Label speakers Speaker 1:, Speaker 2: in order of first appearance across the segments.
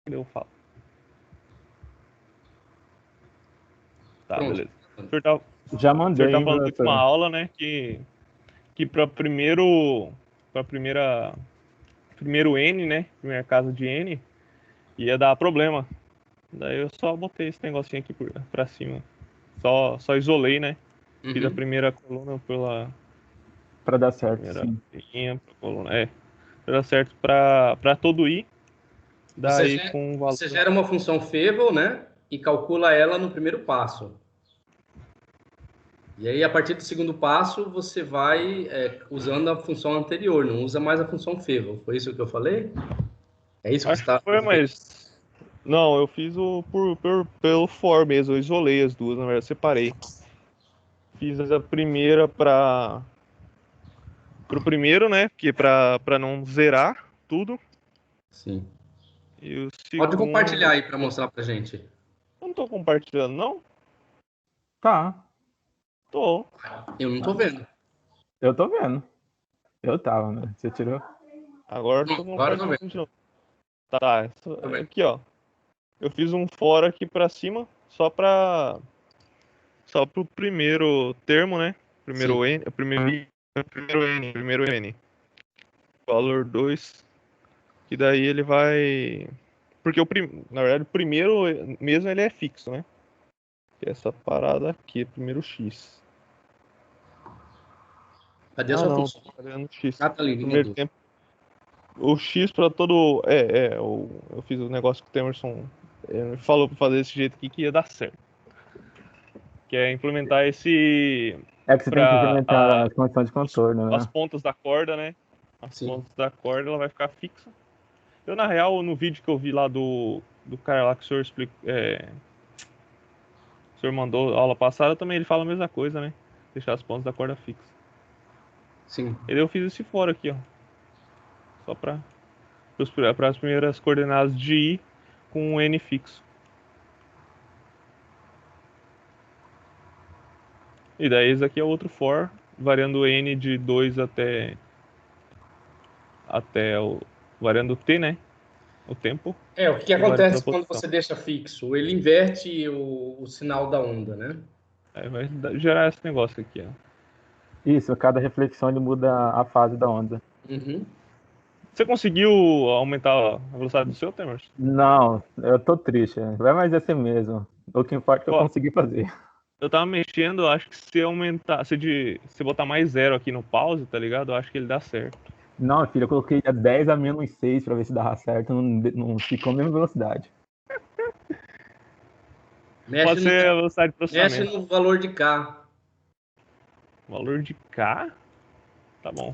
Speaker 1: eu falo. Tá,
Speaker 2: Pronto.
Speaker 1: beleza. O
Speaker 3: Já
Speaker 1: senhor
Speaker 3: mandei,
Speaker 1: tá
Speaker 3: hein,
Speaker 1: falando da última
Speaker 3: professor?
Speaker 1: aula, né, que para primeiro N, né, primeira casa de N, ia dar problema. Daí eu só botei esse negocinho aqui pra cima. Só isolei, né? Fiz a
Speaker 2: Uhum.
Speaker 1: primeira coluna
Speaker 3: Pra dar certo,
Speaker 1: primeira
Speaker 3: sim.
Speaker 1: linha pra coluna. Pra dar certo pra todo I.
Speaker 2: Você,
Speaker 1: Daí com o valor.
Speaker 2: você gera uma função Fable, né? E calcula ela no primeiro passo. E aí, a partir do segundo passo, você vai usando a função anterior, não usa mais a função Fable. Foi isso que eu falei? É isso que você
Speaker 1: Acho que
Speaker 2: está
Speaker 1: foi,
Speaker 2: referindo?
Speaker 1: mas. Não, eu fiz pelo for mesmo. Eu isolei as duas, na verdade, separei. Fiz a primeira pro primeiro, né? Porque pra não zerar tudo.
Speaker 2: Sim.
Speaker 1: E o
Speaker 2: Pode compartilhar
Speaker 1: segundo.
Speaker 2: aí para mostrar pra gente.
Speaker 1: Eu não tô compartilhando, não?
Speaker 3: Tá,
Speaker 1: Tô.
Speaker 2: Eu não tô vendo.
Speaker 3: eu tô vendo. Eu tava, né? Você tirou?
Speaker 1: Agora eu tô
Speaker 2: Não, agora eu tô
Speaker 1: compartilhando de
Speaker 2: vendo.
Speaker 1: novo. Tá,
Speaker 2: Tô vendo.
Speaker 1: aqui, ó. Eu fiz um for aqui pra cima, só pro primeiro termo, né?
Speaker 2: Sim.
Speaker 1: Primeiro N, primeiro N. Valor 2, que daí ele vai. Porque na verdade o primeiro mesmo ele é fixo, né? Que é essa parada aqui, primeiro X.
Speaker 2: Cadê a
Speaker 1: Ah
Speaker 2: sua
Speaker 1: não,
Speaker 2: função?
Speaker 1: tô fazendo X.
Speaker 2: Ah, tá ali, linha
Speaker 1: Primeiro
Speaker 2: 2.
Speaker 1: tempo. O X pra todo. Eu fiz o negócio que o Temerson falou pra fazer desse jeito aqui que ia dar certo. Que é implementar esse
Speaker 3: É que você tem que
Speaker 1: para
Speaker 3: implementar as condições de contorno,
Speaker 1: as
Speaker 3: né?
Speaker 1: pontas da corda, né? As
Speaker 2: Sim.
Speaker 1: pontas da corda ela vai ficar fixa. Eu, na real, no vídeo que eu vi lá do cara lá que o senhor explica, o senhor mandou aula passada, também ele fala a mesma coisa, né? Deixar as pontas da corda fixas.
Speaker 2: Sim.
Speaker 1: E daí eu fiz esse fora aqui, ó. Só para as primeiras coordenadas de I com um N fixo. E daí esse aqui é outro for, variando N de 2 até variando T, né? O tempo
Speaker 2: O que
Speaker 1: e variando a
Speaker 2: acontece quando
Speaker 1: posição.
Speaker 2: você deixa fixo? Ele inverte o sinal da onda, né?
Speaker 1: Aí vai gerar esse negócio aqui, ó.
Speaker 3: Isso, cada reflexão ele muda a fase da onda.
Speaker 2: Uhum.
Speaker 1: Você conseguiu aumentar a velocidade do seu, Temers?
Speaker 3: Não, eu tô triste. Vai mais assim mesmo. O que importa é que eu
Speaker 1: Ó,
Speaker 3: consegui fazer.
Speaker 1: eu tava mexendo, eu acho que se aumentar, se botar mais zero aqui no pause, tá ligado? Eu acho que ele dá certo.
Speaker 3: Não, filho, eu coloquei a 10 a menos 6 pra ver se dava certo. Não ficou a mesma velocidade.
Speaker 2: Mexe
Speaker 1: Pode
Speaker 2: no,
Speaker 1: ser a velocidade de
Speaker 2: mexe
Speaker 1: processamento.
Speaker 2: no valor de K.
Speaker 1: Valor de K? Tá bom.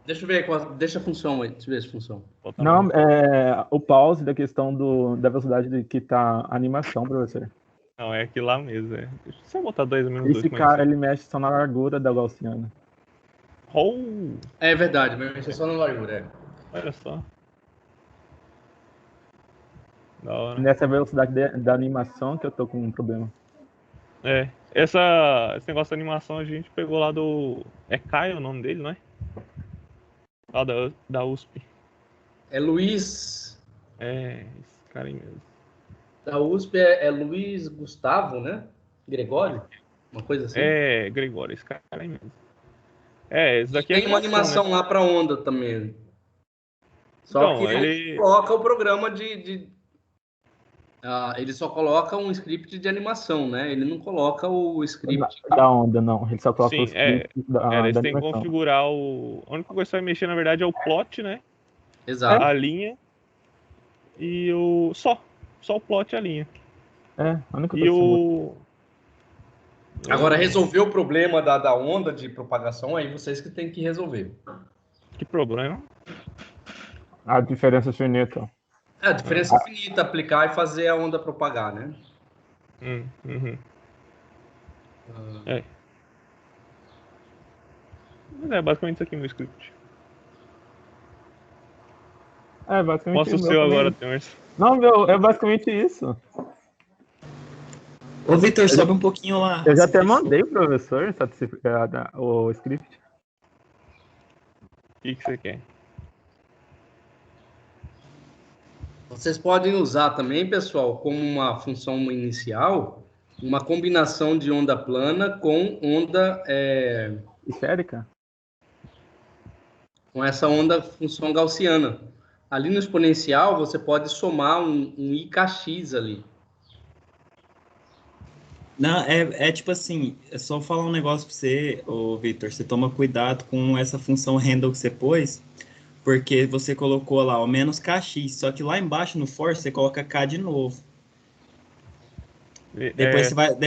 Speaker 2: Deixa eu ver deixa a função aí. Deixa eu ver essa função.
Speaker 1: Vou botar
Speaker 3: Não,
Speaker 1: mais.
Speaker 3: é o pause da questão da velocidade que tá a animação, professor.
Speaker 1: Não, é aqui lá mesmo, é. Deixa eu só botar 2 menos 2,
Speaker 3: Esse
Speaker 1: como é que
Speaker 3: cara,
Speaker 1: você.
Speaker 3: ele mexe só na largura da gaussiana.
Speaker 1: Oh!
Speaker 2: É verdade, mas mexe só na largura.
Speaker 1: Olha só. Da hora.
Speaker 3: Nessa velocidade da animação que eu tô com um problema.
Speaker 1: Esse negócio da animação a gente pegou lá do. É Caio o nome dele, não é? Lá da USP.
Speaker 2: É Luiz.
Speaker 1: É, esse cara aí mesmo.
Speaker 2: Da USP é Luiz Gustavo, né? Gregório? Uma coisa assim.
Speaker 1: É, Gregório, esse cara aí mesmo. É, esse
Speaker 2: E
Speaker 1: daqui é
Speaker 2: tem uma
Speaker 1: animação, né?
Speaker 2: animação lá para onda também. Só que
Speaker 1: Então,
Speaker 2: ele
Speaker 1: ele.
Speaker 2: coloca o programa ele só coloca um script de animação, né? Ele não coloca o script.
Speaker 3: Da onda, não. Ele só coloca os
Speaker 1: Sim,
Speaker 3: clipes
Speaker 1: daí
Speaker 3: da
Speaker 1: você tem que
Speaker 3: animação.
Speaker 1: configurar o. A única coisa que você vai mexer, na verdade, é o plot, né?
Speaker 3: É,
Speaker 2: Exato.
Speaker 1: A linha e o. Só o plot e a linha.
Speaker 3: é, a única
Speaker 1: E
Speaker 3: coisa que você muda.
Speaker 2: Agora,
Speaker 1: o...
Speaker 2: resolver o problema da onda de propagação, aí vocês que têm que resolver.
Speaker 1: Que problema?
Speaker 3: A diferença finita.
Speaker 2: É, a diferença finita, aplicar e fazer a onda propagar, né?
Speaker 1: Uhum. É. Mas é basicamente isso aqui meu script.
Speaker 3: É basicamente
Speaker 1: Mostra
Speaker 3: o
Speaker 1: o
Speaker 3: meu
Speaker 1: seu agora,
Speaker 3: também.
Speaker 1: Temers.
Speaker 3: Não, meu, é basicamente isso.
Speaker 4: Ô, Vitor,
Speaker 3: Eu já,
Speaker 4: sobe um pouquinho lá,
Speaker 3: eu já
Speaker 4: assim
Speaker 3: até
Speaker 4: que for.
Speaker 3: mandei pro professor o script.
Speaker 1: O que você quer?
Speaker 2: Vocês podem usar também, pessoal, como uma função inicial, uma combinação de onda plana com onda
Speaker 3: Esférica?
Speaker 2: com essa onda função gaussiana. Ali no exponencial, você pode somar um IKX ali.
Speaker 4: Não, é tipo assim, é só falar um negócio pra você, ô Victor, você toma cuidado com essa função handle que você pôs, porque você colocou lá o menos kx, só que lá embaixo no for você coloca k de novo. Depois
Speaker 1: Verdade.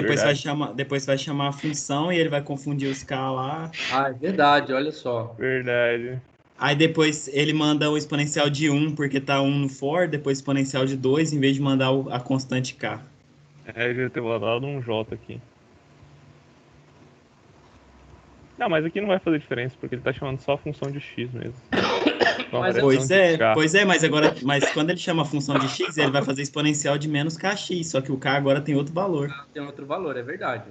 Speaker 4: depois você vai chamar a função e ele vai confundir os k lá.
Speaker 2: Ah, é verdade, olha só.
Speaker 1: Verdade.
Speaker 4: Aí depois ele manda o exponencial de 1 porque tá 1 no for, depois exponencial de 2 em vez de mandar a constante k.
Speaker 1: Eu devia ter mandado um J aqui. Não, mas aqui não vai fazer diferença, porque ele tá chamando só a função de x mesmo. Com a
Speaker 2: Mas
Speaker 1: variação de K.
Speaker 4: Mas quando ele chama a função de x, ele vai fazer exponencial de menos kx, só que o k agora tem outro valor.
Speaker 2: tem outro valor, é verdade.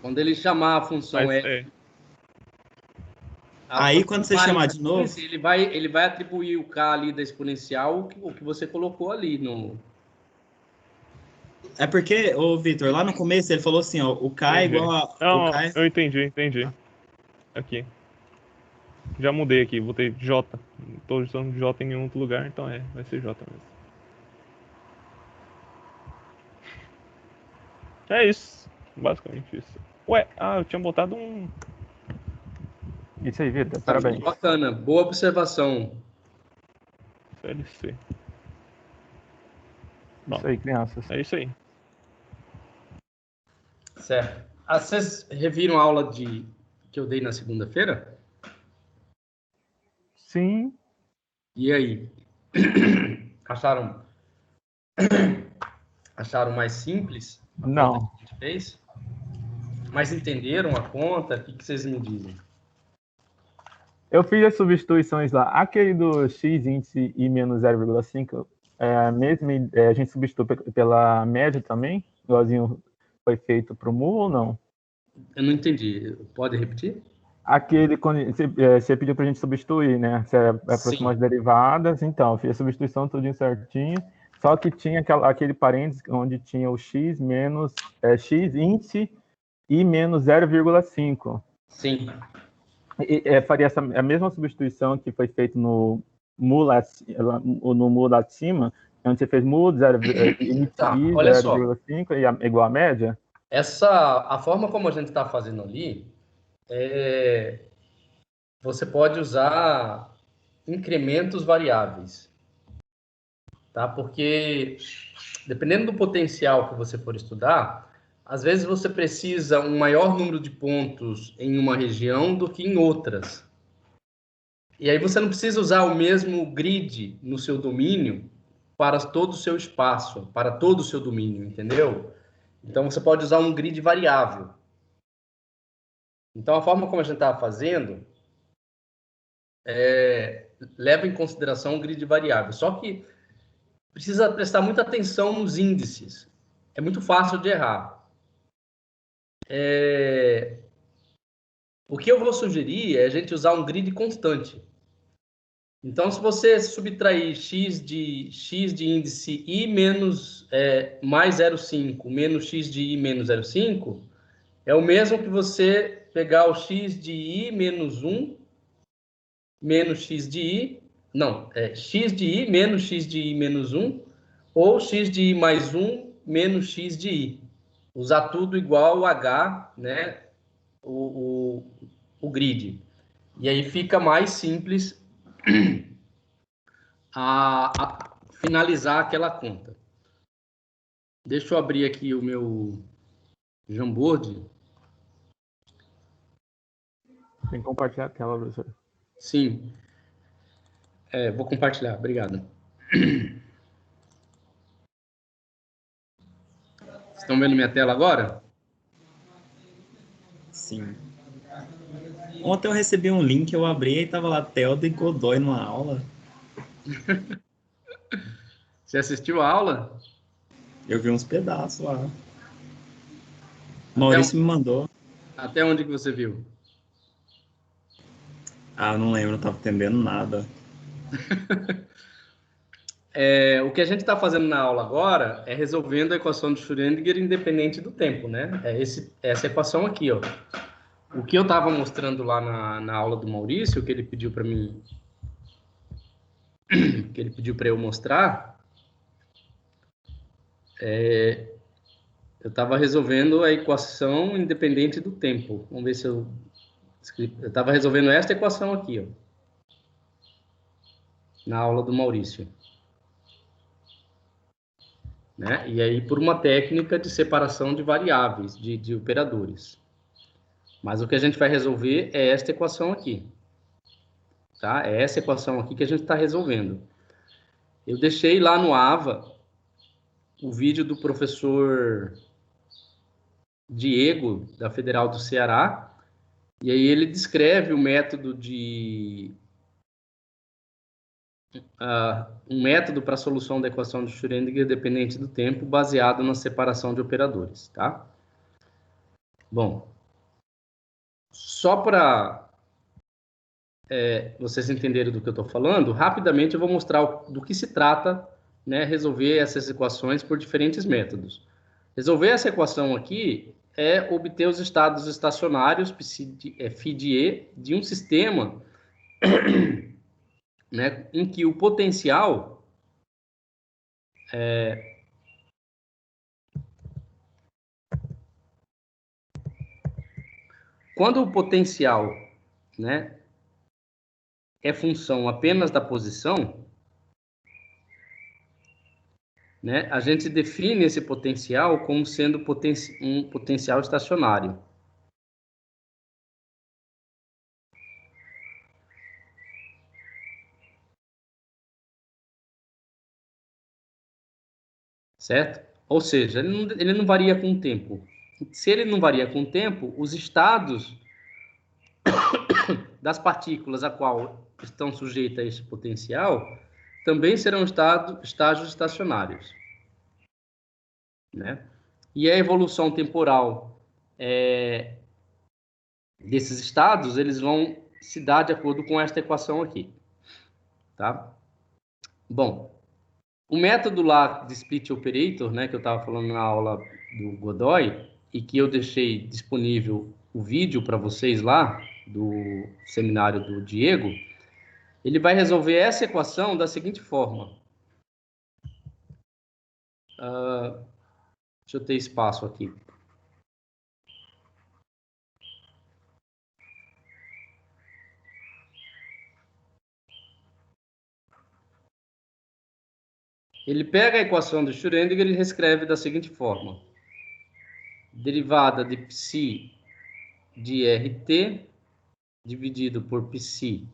Speaker 2: Quando ele chamar a função
Speaker 1: Mas,
Speaker 2: f,
Speaker 4: Aí quando você chamar de novo,
Speaker 2: ele vai atribuir o k ali da exponencial, o que você colocou ali no.
Speaker 4: é porque, ô Victor, lá no começo ele falou assim, ó, o k é
Speaker 1: entendi.
Speaker 4: igual a...
Speaker 1: Não,
Speaker 4: o k é...
Speaker 1: eu entendi. Aqui. Já mudei aqui, botei J. Tô usando J em nenhum outro lugar, então vai ser J mesmo. É isso. Basicamente isso. Ué, eu tinha botado um.
Speaker 3: Isso aí, Vitor.
Speaker 2: Tá,
Speaker 3: Parabéns.
Speaker 2: bacana, boa observação.
Speaker 1: CLC.
Speaker 3: Isso aí, crianças.
Speaker 1: É isso aí.
Speaker 2: Certo. Vocês reviram a aula que eu dei na segunda-feira?
Speaker 3: Sim.
Speaker 2: E aí? Acharam mais simples? A conta
Speaker 3: Não.
Speaker 2: que a gente fez? Mas entenderam a conta? O que vocês me dizem?
Speaker 3: Eu fiz as substituições lá. Aquele do x índice e menos 0,5, a gente substitui pela média também? Igualzinho foi feito para o mu ou não?
Speaker 2: Eu não entendi. Pode repetir?
Speaker 3: Aquele, quando você pediu para a gente substituir, né? Você aproximou as derivadas, então, eu fiz a substituição tudinho certinho, só que tinha aquele parênteses onde tinha o x menos x índice e menos 0,5.
Speaker 2: Sim.
Speaker 3: Faria a mesma substituição que foi feita no mu lá acima, onde você fez mu 0,
Speaker 2: Tá,
Speaker 3: i
Speaker 2: olha só.
Speaker 3: 0,5 igual a média?
Speaker 2: A forma como a gente está fazendo ali, você pode usar incrementos variáveis, tá? Porque dependendo do potencial que você for estudar, às vezes você precisa um maior número de pontos em uma região do que em outras. E aí você não precisa usar o mesmo grid no seu domínio para todo o seu espaço, para todo o seu domínio, entendeu? Então você pode usar um grid variável. Então a forma como a gente estava fazendo leva em consideração o grid variável. Só que precisa prestar muita atenção nos índices. É muito fácil de errar. O que eu vou sugerir é a gente usar um grid constante. Então, se você subtrair x de índice i menos mais 0,5 menos x de i menos 0,5, é o mesmo que você pegar o x de i menos 1 menos x de i, não, x de i menos x de i menos 1, ou x de i mais 1 menos x de i. Usar tudo igual h, né, o grid. E aí fica mais simples a finalizar aquela conta. Deixa eu abrir aqui o meu Jamboard.
Speaker 3: Tem que compartilhar a tela, professor.
Speaker 2: Sim. Vou compartilhar. Obrigado. Estão vendo minha tela agora?
Speaker 4: sim. Ontem eu recebi um link, eu abri e tava lá Telda e Godoy numa aula.
Speaker 2: Você assistiu a aula?
Speaker 4: Eu vi uns pedaços lá. Maurício me mandou.
Speaker 2: Até onde que você viu?
Speaker 4: Não lembro, não tava entendendo nada.
Speaker 2: O que a gente está fazendo na aula agora é resolvendo a equação de Schrödinger independente do tempo, né? Essa equação aqui, ó. O que eu estava mostrando lá na aula do Maurício, que ele pediu para mim, que ele pediu para eu mostrar, eu estava resolvendo a equação independente do tempo. Vamos ver se eu estava resolvendo esta equação aqui, ó, na aula do Maurício. Né? E aí por uma técnica de separação de variáveis, de operadores. Mas o que a gente vai resolver é esta equação aqui. Tá? É essa equação aqui que a gente está resolvendo. Eu deixei lá no AVA o vídeo do professor Diego, da Federal do Ceará, e aí ele descreve o método um método para a solução da equação de Schrödinger dependente do tempo, baseado na separação de operadores. Tá? Bom, só para vocês entenderem do que eu estou falando, rapidamente eu vou mostrar do que se trata, né, resolver essas equações por diferentes métodos. Resolver essa equação aqui é obter os estados estacionários, φ de um sistema né, em que o potencial quando o potencial, né, é função apenas da posição, né, a gente define esse potencial como sendo um potencial estacionário. Certo? Ou seja, ele não varia com o tempo. Se ele não varia com o tempo, os estados das partículas a qual estão sujeitas a esse potencial também serão estágios estacionários. Né? E a evolução temporal desses estados, eles vão se dar de acordo com esta equação aqui. Tá? Bom, o método lá de split operator, né, que eu estava falando na aula do Godoy, e que eu deixei disponível o vídeo para vocês lá, do seminário do Diego, ele vai resolver essa equação da seguinte forma. Deixa eu ter espaço aqui. Ele pega a equação de Schrödinger e reescreve da seguinte forma. Derivada de psi de RT dividido por psi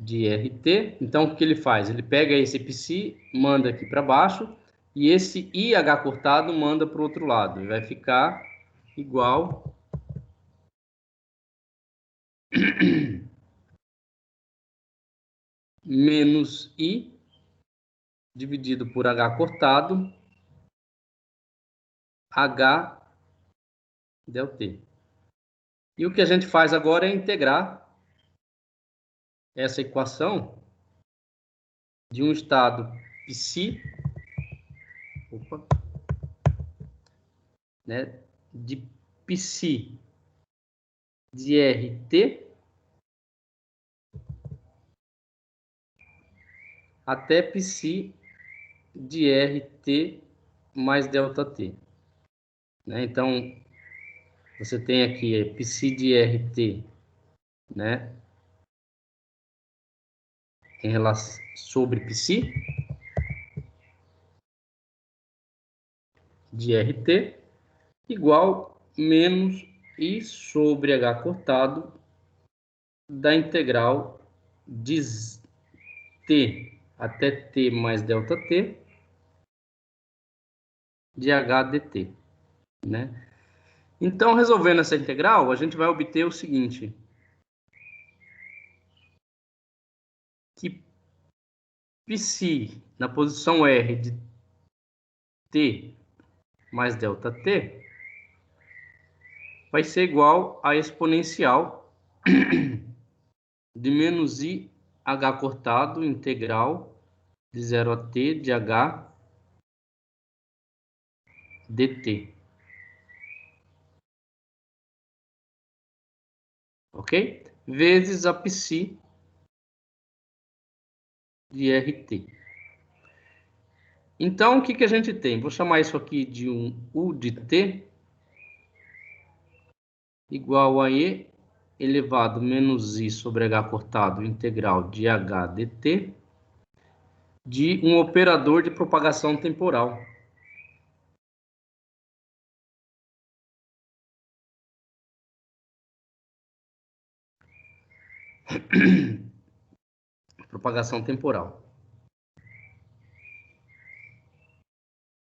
Speaker 2: de RT. Então, o que ele faz? Ele pega esse psi, manda aqui para baixo, e esse IH cortado manda para o outro lado. E vai ficar igual menos I dividido por H cortado, H del T. E o que a gente faz agora é integrar essa equação de um estado psi, né, de psi de RT até psi de RT mais delta T. Né? Então, você tem aqui psi de RT, né, em relação sobre psi de RT igual menos I sobre H cortado da integral de T até T mais delta T de H dt, né? Então, resolvendo essa integral, a gente vai obter o seguinte, que psi na posição R de T mais delta T vai ser igual a exponencial de menos I H cortado integral de 0 a t de h dt. Ok? Vezes a psi de RT. Então, o que a gente tem? Vou chamar isso aqui de um U de t igual a E elevado menos I sobre H cortado integral de H dt de um operador de propagação temporal. Propagação temporal.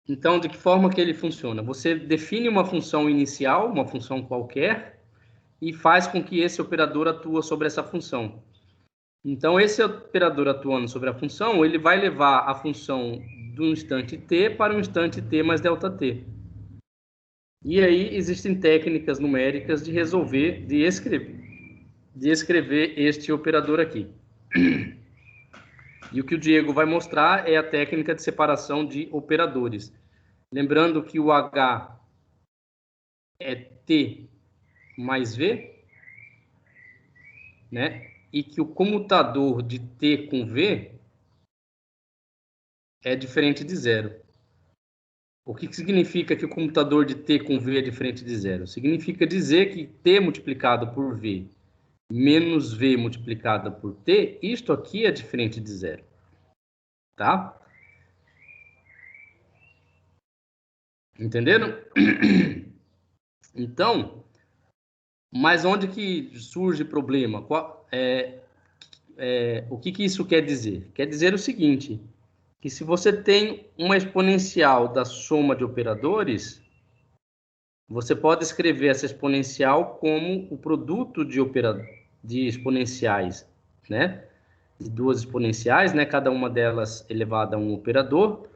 Speaker 2: Então, de que forma que ele funciona? Você define uma função inicial, uma função qualquer, e faz com que esse operador atua sobre essa função. Então, esse operador atuando sobre a função, ele vai levar a função do instante t para um instante t mais delta-t. E aí, existem técnicas numéricas de resolver, de escrever este operador aqui. E o que o Diego vai mostrar é a técnica de separação de operadores. Lembrando que o H é T mais V, né? E que o comutador de T com V é diferente de zero. O que significa que o comutador de T com V é diferente de zero? Significa dizer que T multiplicado por V menos V multiplicado por T, isto aqui é diferente de zero. Tá? Entenderam? Então, mas onde que surge problema? O que isso quer dizer? Quer dizer o seguinte, que se você tem uma exponencial da soma de operadores, você pode escrever essa exponencial como o produto de exponenciais, né? De duas exponenciais, né? Cada uma delas elevada a um operador.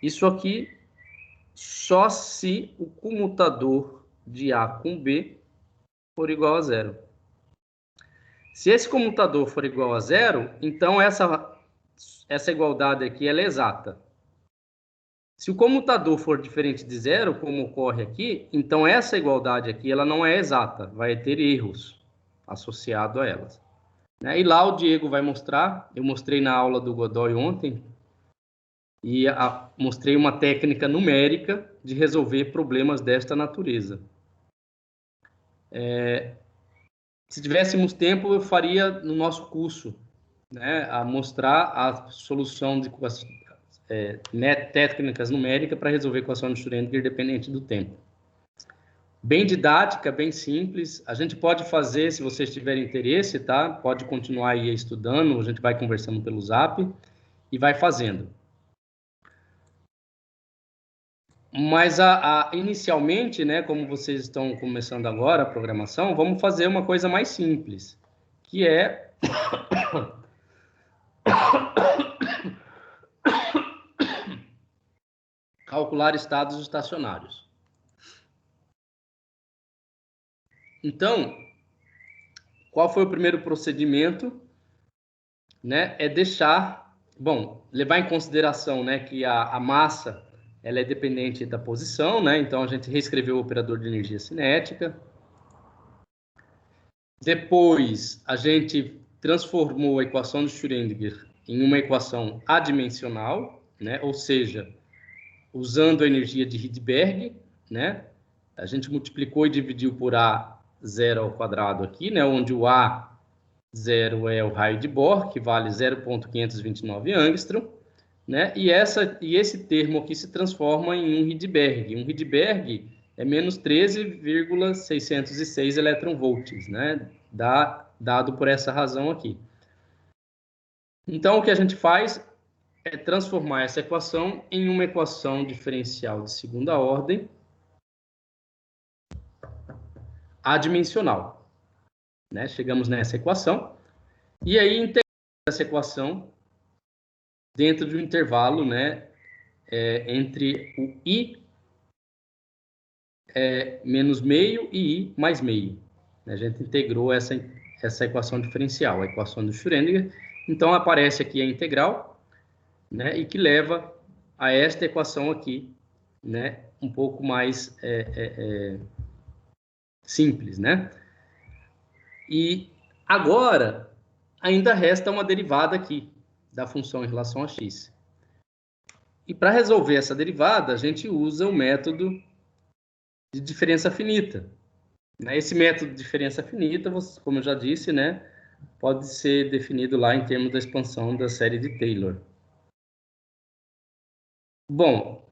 Speaker 2: Isso aqui só se o comutador de A com B for igual a zero. Se esse comutador for igual a zero, então essa igualdade aqui ela é exata. Se o comutador for diferente de zero, como ocorre aqui, então essa igualdade aqui ela não é exata, vai ter erros associados a elas. E lá o Diego vai mostrar, eu mostrei na aula do Godoy ontem, e mostrei uma técnica numérica de resolver problemas desta natureza. Se tivéssemos tempo, eu faria no nosso curso, né, a mostrar a solução de técnicas numéricas para resolver equação de Schrödinger dependente do tempo. Bem didática, bem simples. A gente pode fazer, se vocês tiverem interesse, tá? Pode continuar aí estudando, a gente vai conversando pelo Zap e vai fazendo. Mas inicialmente, né, como vocês estão começando agora a programação, vamos fazer uma coisa mais simples, que é calcular estados estacionários. Então, qual foi o primeiro procedimento? Né, é levar em consideração, né, que a massa ela é dependente da posição, né? Então a gente reescreveu o operador de energia cinética. Depois a gente transformou a equação de Schrödinger em uma equação adimensional, né? Ou seja, usando a energia de Rydberg, né? A gente multiplicou e dividiu por A0 ao quadrado aqui, né? Onde o A0 é o raio de Bohr, que vale 0,529 angstrom. Né? E esse termo aqui se transforma em um Rydberg. Um Rydberg é menos 13,606 eletronvolts, né? Dado por essa razão aqui. Então, o que a gente faz é transformar essa equação em uma equação diferencial de segunda ordem adimensional. Né? Chegamos nessa equação. E aí, integramos essa equação dentro de um intervalo, né, entre o I menos meio e I mais meio. A gente integrou essa equação diferencial, a equação do Schrödinger. Então, aparece aqui a integral. né? E que leva a esta equação aqui, né? Um pouco mais simples, né? E agora, ainda resta uma derivada aqui da função em relação a x. E para resolver essa derivada, a gente usa o método de diferença finita. Esse método de diferença finita, como eu já disse, né, pode ser definido lá em termos da expansão da série de Taylor. Bom,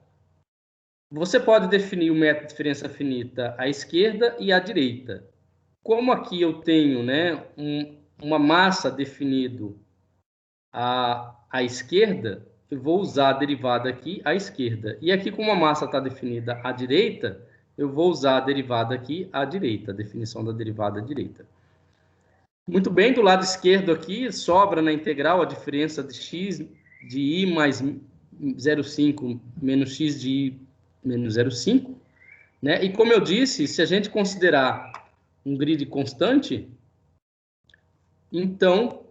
Speaker 2: você pode definir o método de diferença finita à esquerda e à direita. Como aqui eu tenho, né, uma massa definido à esquerda, eu vou usar a derivada aqui à esquerda. E aqui, como a massa está definida à direita, eu vou usar a derivada aqui à direita, a definição da derivada à direita. Muito bem, do lado esquerdo aqui, sobra na integral a diferença de x de i mais 0,5 menos x de i menos 0,5. Né? E como eu disse, se a gente considerar um grid constante, então,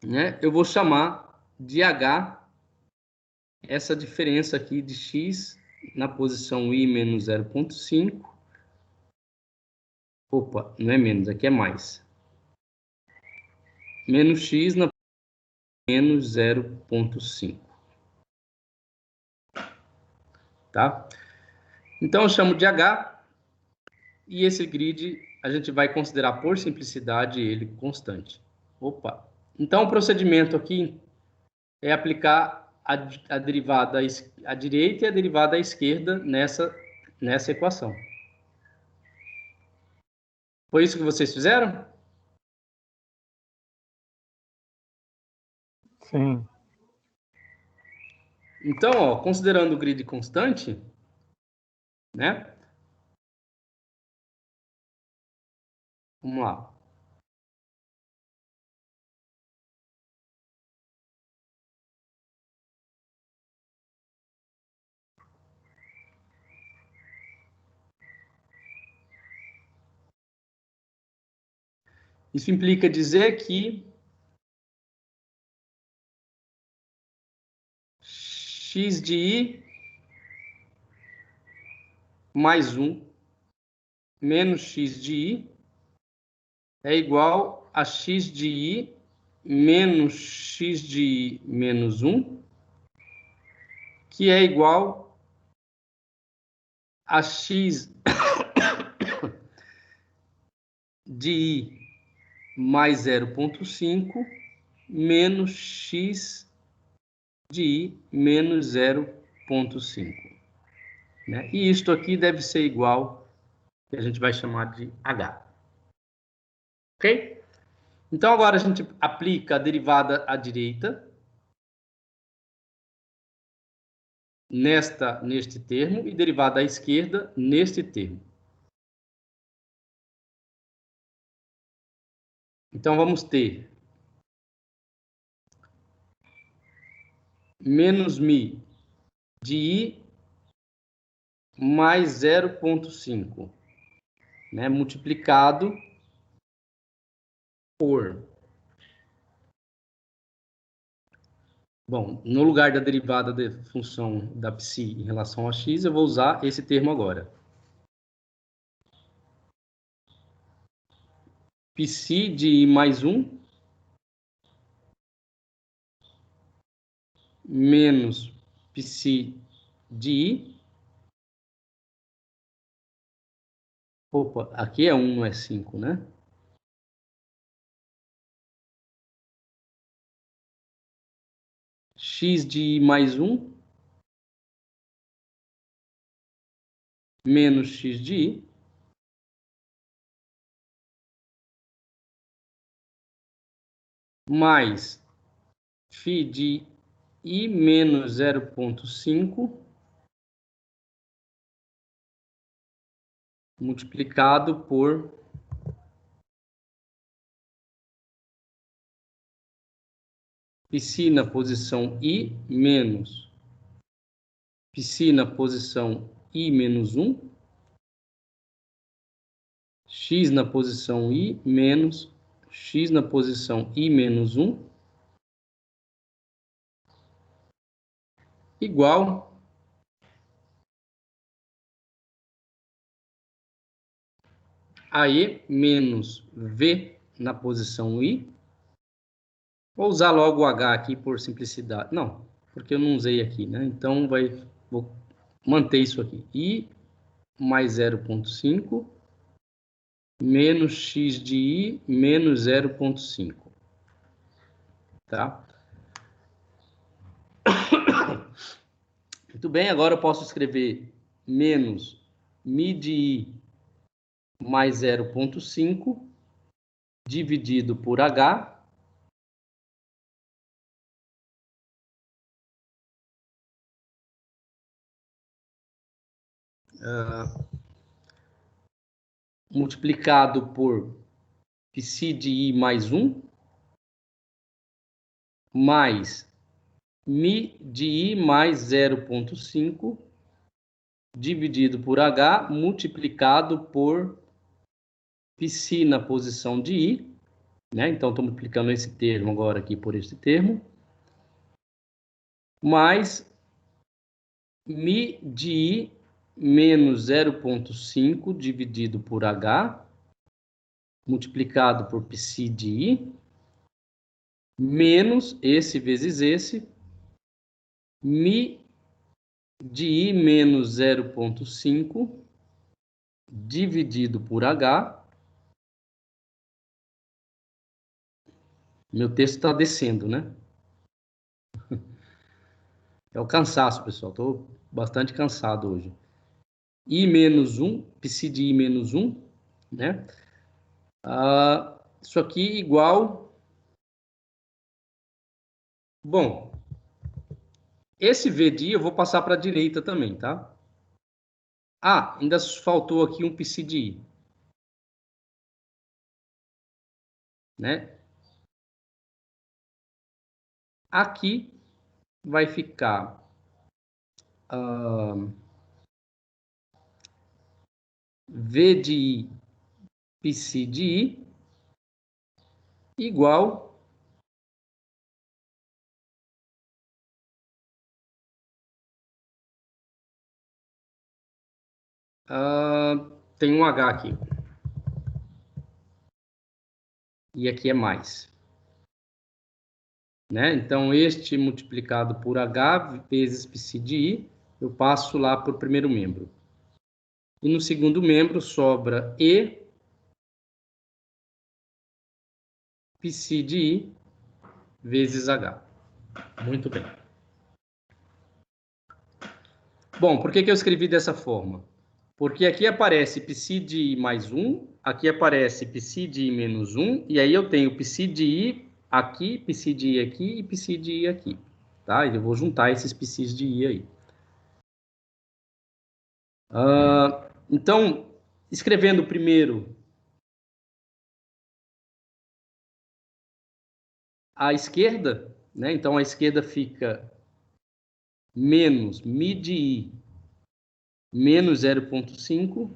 Speaker 2: né, eu vou chamar de h essa diferença aqui de x na posição i menos 0,5. Opa, não é menos, aqui é mais. Menos x na menos 0,5. Tá? Então, eu chamo de h, e esse grid a gente vai considerar, por simplicidade, ele constante. Opa! Então, o procedimento aqui é aplicar a derivada à direita e a derivada à esquerda nessa equação. Foi isso que vocês fizeram?
Speaker 3: Sim.
Speaker 2: Então, ó, considerando o grid constante, né? Vamos lá. Isso implica dizer que x de i mais 1 menos x de i é igual a x de i menos x de i menos 1, que é igual a x de i mais 0,5 menos x de i menos 0,5. Né? E isto aqui deve ser igual, que a gente vai chamar de h. Ok? Então, agora a gente aplica a derivada à direita neste termo e derivada à esquerda neste termo. Então, vamos ter menos μ de i mais 0,5, né, multiplicado por... Bom, no lugar da derivada da função da psi em relação a x, eu vou usar esse termo agora. Psi de i mais 1 menos psi de i. Opa, aqui é 1, não é 5, né? X de i mais 1 menos x de i mais φ de i menos 0,5 multiplicado por psi na posição i menos psi na posição i menos 1, x na posição i menos x na posição i menos 1, igual a E menos V na posição I. Vou usar logo o H aqui por simplicidade. Não, porque eu não usei aqui, né? Então, vou manter isso aqui. I mais 0,5 menos x de I menos 0,5. Tá? Muito bem, agora eu posso escrever menos mi de I mais 0,5 dividido por H. Multiplicado por psi de I mais 1, mais mi de I mais 0,5 dividido por H, multiplicado por psi na posição de I, né? Então, estou multiplicando esse termo agora aqui por esse termo, mais mi de I menos 0,5 dividido por H, multiplicado por psi de I, menos esse vezes esse, mi de I menos 0,5 dividido por H. Meu texto está descendo, né? É o cansaço, pessoal. Estou bastante cansado hoje. I menos 1, psi de I menos 1, né? Isso aqui igual... Bom, esse V de I eu vou passar para a direita também, tá? Ainda faltou aqui um psi de I. Né? Aqui vai ficar V de I, psi de I, igual tem um H aqui. E aqui é mais. Né? Então, este multiplicado por H vezes psi de I, eu passo lá para o primeiro membro. E no segundo membro sobra E psi de I vezes H. Muito bem. Bom, por que eu escrevi dessa forma? Porque aqui aparece psi de I mais 1, aqui aparece psi de I menos 1, e aí eu tenho psi de I aqui, psi de I aqui e psi de I aqui. Tá? Eu vou juntar esses psis de I aí. Então, escrevendo primeiro à esquerda, né? Então, a esquerda fica menos mi de I menos 0,5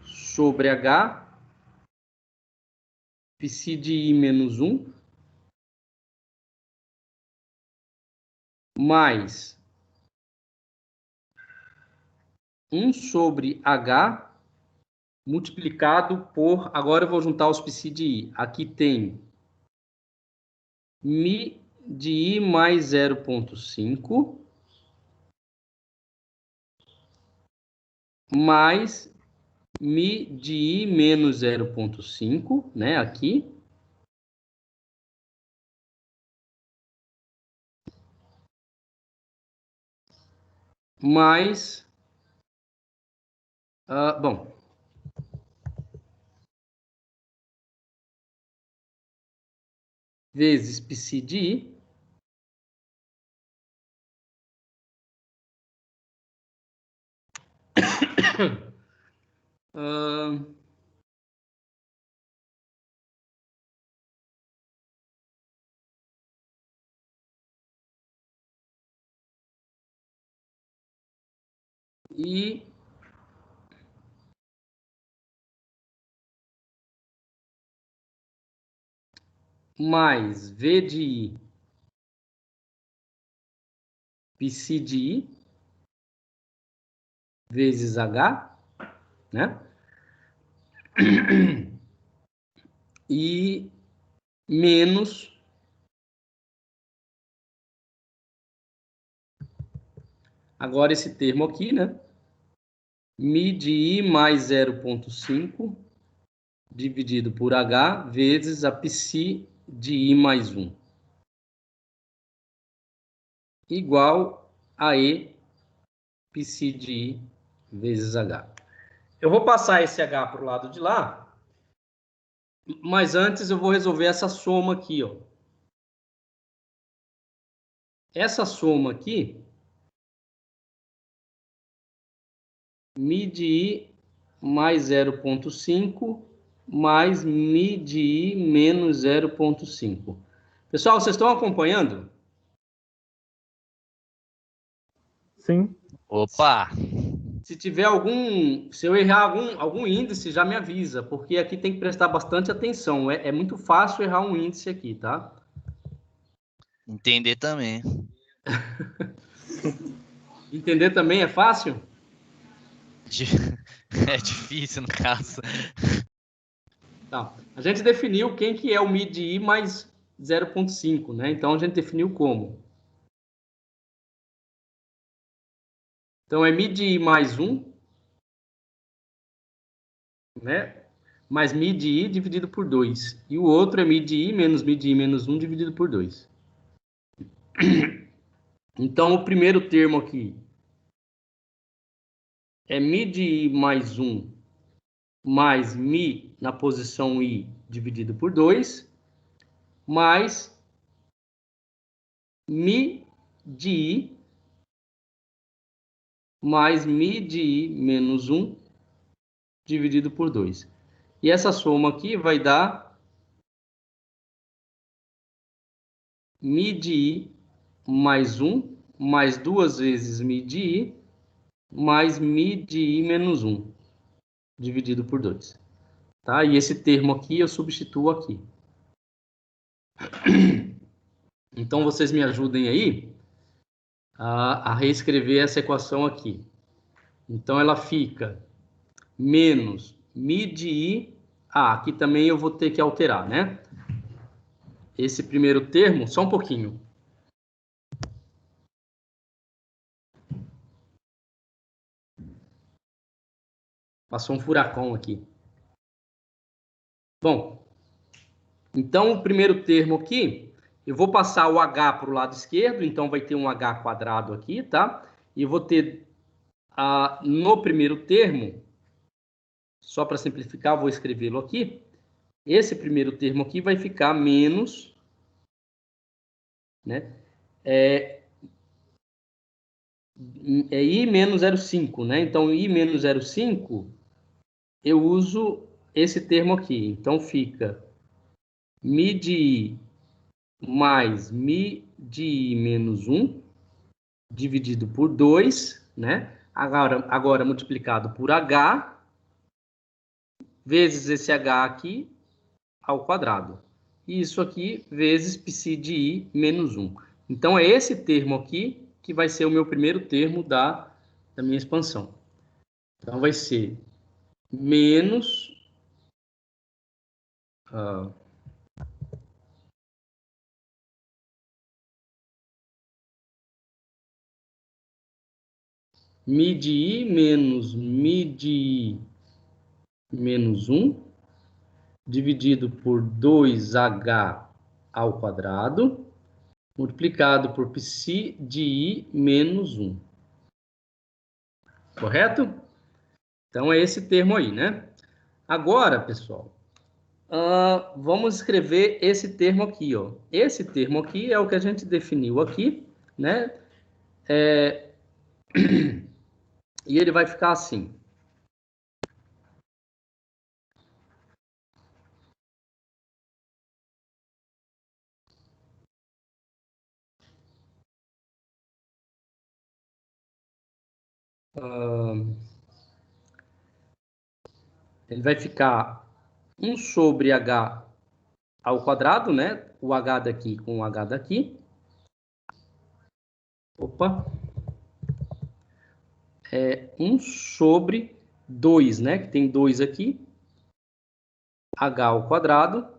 Speaker 2: sobre H psi de I menos 1 mais 1 sobre H multiplicado por... Agora eu vou juntar os psi de I. Aqui tem mi de I mais 0,5 mais mi de I menos 0,5, né? Aqui. Mais... bom... vezes psi de I. E mais V de I, psi de I, vezes H, né? E menos agora esse termo aqui, né? Mi de I mais 0,5 dividido por H vezes a psi de I mais 1. Igual a E psi de I vezes H. Eu vou passar esse H para o lado de lá, mas antes eu vou resolver essa soma aqui, ó. Essa soma aqui, Mi de I mais 0,5 mais Mi de I menos 0,5. Pessoal, vocês estão acompanhando?
Speaker 3: Sim.
Speaker 5: Opa!
Speaker 2: Se eu errar algum índice, já me avisa, porque aqui tem que prestar bastante atenção. É muito fácil errar um índice aqui, tá?
Speaker 5: Entender também.
Speaker 2: Entender também é fácil?
Speaker 5: É difícil, no caso.
Speaker 2: Tá. A gente definiu quem que é o Mi de I mais 0,5, né? Então, a gente definiu como? Então, é Mi de I mais 1, né? Mais Mi de I dividido por 2. E o outro é Mi de I menos 1 dividido por 2. Então, o primeiro termo aqui é Mi de I mais 1 mais Mi na posição I dividido por 2, mais Mi de I mais Mi de I menos 1 dividido por 2. E essa soma aqui vai dar Mi de I mais 1 mais 2 vezes Mi de I mais Mi de I menos 1 dividido por 2. Tá? E esse termo aqui eu substituo aqui. Então, vocês me ajudem aí a reescrever essa equação aqui. Então, ela fica menos Mi de I. Aqui também eu vou ter que alterar, né? Esse primeiro termo, só um pouquinho. Passou um furacão aqui. Bom, então o primeiro termo aqui, eu vou passar o H para o lado esquerdo, então vai ter um H quadrado aqui, tá? E vou ter no primeiro termo, só para simplificar, vou escrevê-lo aqui. Esse primeiro termo aqui vai ficar menos, né? I menos 0,5, né? Então, I menos 0,5, eu uso esse termo aqui. Então, fica Mi de I mais Mi de I menos 1, dividido por 2, né? Agora multiplicado por H, vezes esse H aqui, ao quadrado. E isso aqui, vezes psi de I menos 1. Então, é esse termo aqui que vai ser o meu primeiro termo da minha expansão. Então, vai ser menos... Mi de I menos Mi de I menos 1, dividido por 2H ao quadrado, multiplicado por psi de I menos 1. Correto? Então, é esse termo aí, né? Agora, pessoal, vamos escrever esse termo aqui, ó. Esse termo aqui é o que a gente definiu aqui, né? E ele vai ficar assim. Ele vai ficar 1 sobre H ao quadrado, né? O H daqui com o H daqui. Opa. É 1 sobre 2, né? Que tem 2 aqui. H ao quadrado.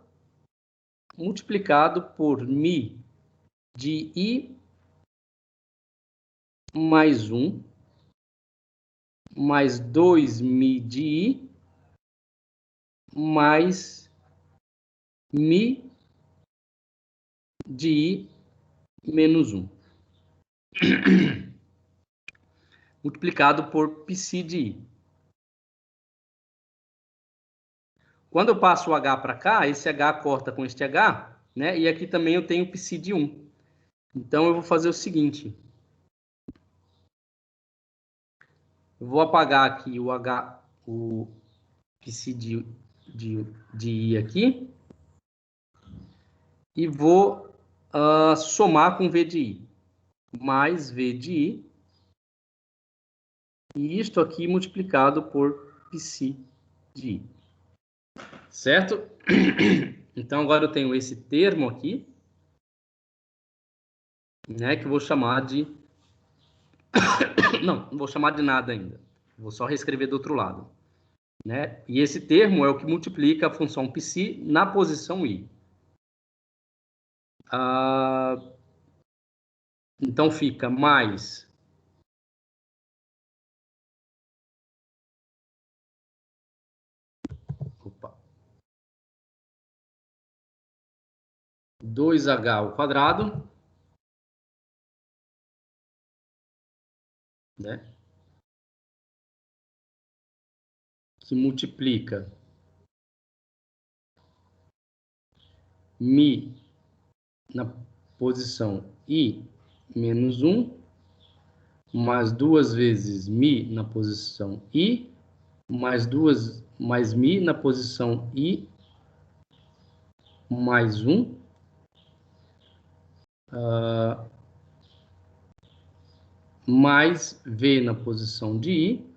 Speaker 2: Multiplicado por mi de I mais 1. Mais 2mi de I. Mais mi de I menos 1. Multiplicado por psi de I. Quando eu passo o H para cá, esse H corta com este H, né? E aqui também eu tenho psi de 1. Então, eu vou fazer o seguinte. Eu vou apagar aqui o H, o psi de I aqui. E vou somar com V de I. Mais V de I. E isto aqui multiplicado por psi de I. Certo? Então, agora eu tenho esse termo aqui, né, que eu vou chamar de... Não vou chamar de nada ainda. Vou só reescrever do outro lado. Né? E esse termo é o que multiplica a função psi na posição I. Então, fica mais... Opa. 2H ao quadrado, né? Que multiplica mi na posição I menos 1, mais 2 vezes mi na posição I, mais mi na posição I, mais 1, mais V na posição de I,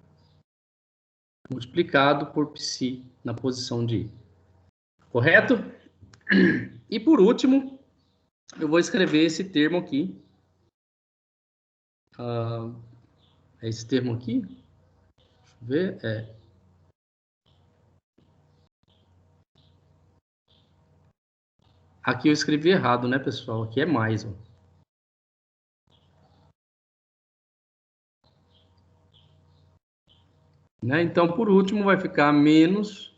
Speaker 2: multiplicado por psi na posição de I. Correto? E por último, eu vou escrever esse termo aqui. É esse termo aqui? Deixa eu ver. Aqui eu escrevi errado, né, pessoal? Aqui é mais, ó. Né? Então, por último, vai ficar menos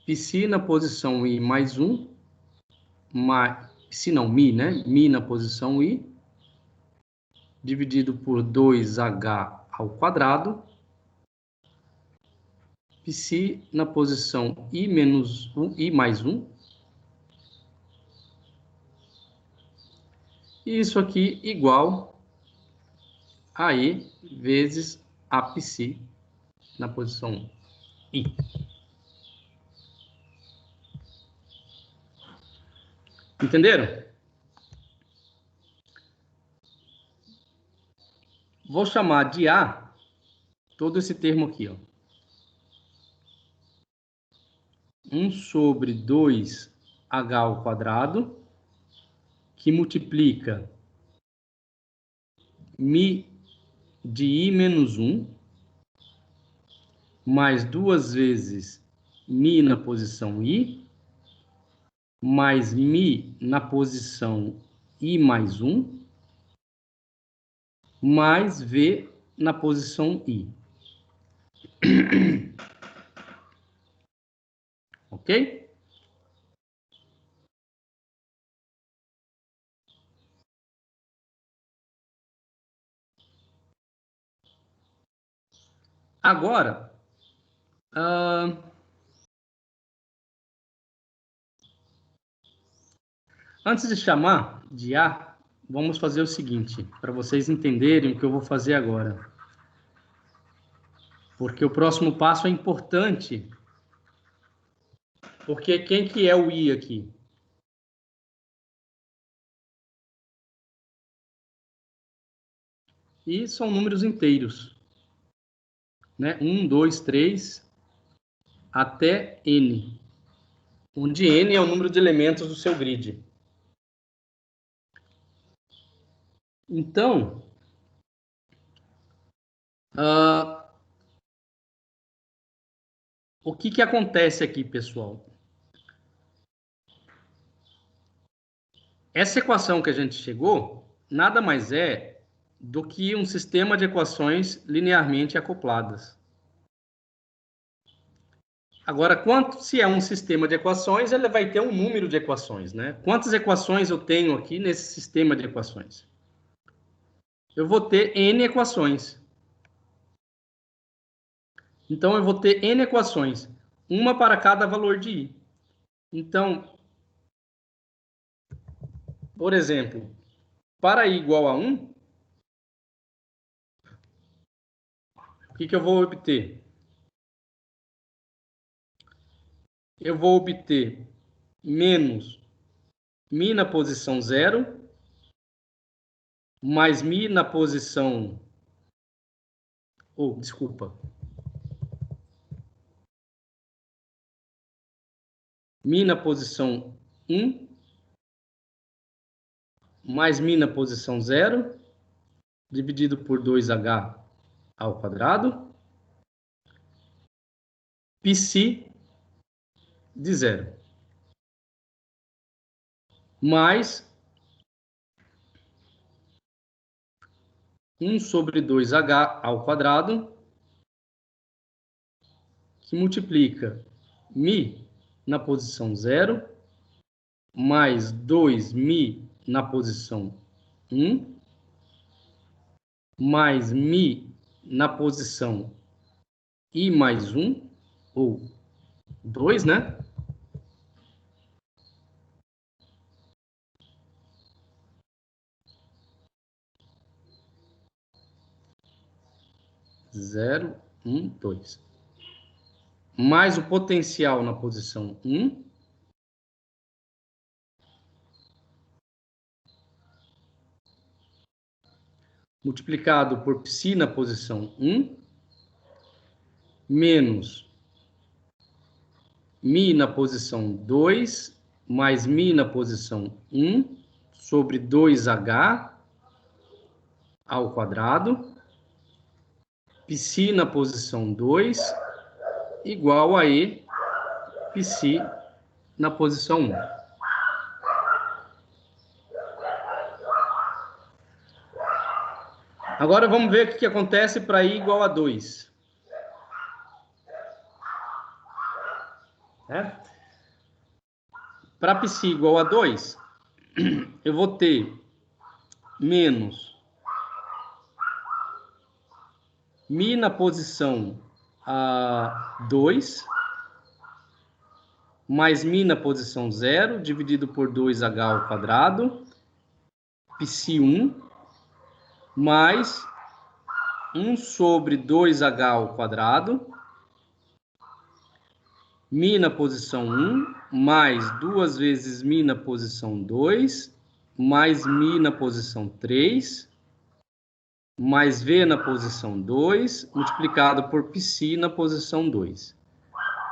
Speaker 2: psi na posição I mais 1, psi não, mi, né? Mi na posição I, dividido por 2H ao quadrado, psi na posição I menos 1, I mais 1. E isso aqui igual a E vezes a psi na posição I. Entenderam? Vou chamar de A todo esse termo aqui, ó. 1 sobre 2H ao quadrado, que multiplica mi de I menos 1, mais 2 vezes mi na posição I, mais mi na posição I mais 1, mais V na posição I. Ok? Agora, antes de chamar de A, vamos fazer o seguinte, para vocês entenderem o que eu vou fazer agora. Porque o próximo passo é importante. Porque quem que é o I aqui? I são números inteiros. Né? 1, 2, 3, até N, onde N é o número de elementos do seu grid. Então, o que acontece aqui, pessoal? Essa equação que a gente chegou, nada mais é do que um sistema de equações linearmente acopladas. Agora, se é um sistema de equações, ele vai ter um número de equações, né? Quantas equações eu tenho aqui nesse sistema de equações? Eu vou ter N equações. Então, eu vou ter N equações, uma para cada valor de I. Então, por exemplo, para I igual a 1, o que eu vou obter? Eu vou obter menos Mi na posição 0, mais Mi na posição... desculpa. Mi na posição 1, mais Mi na posição 0, dividido por 2H ao quadrado, Psi de 0. Mais 1 sobre 2H ao quadrado, que multiplica Mi na posição 0, mais 2Mi na posição 1, mais Mi na posição I mais 1, ou 2, né? Zero, 1, 2. Mais o potencial na posição 1. Multiplicado por Psi na posição 1. Menos Mi na posição 2, mais Mi na posição 1, sobre 2H ao quadrado, Psi na posição 2, igual a E, Psi na posição 1. Agora vamos ver o que acontece para I igual a 2. Para Psi igual a 2, eu vou ter menos Mi na posição 2, mais Mi na posição 0, dividido por 2H ao quadrado, Psi 1, mais 1 sobre 2H ao quadrado, Mi na posição 1, mais 2 vezes Mi na posição 2, mais Mi na posição 3, mais V na posição 2, multiplicado por Psi na posição 2,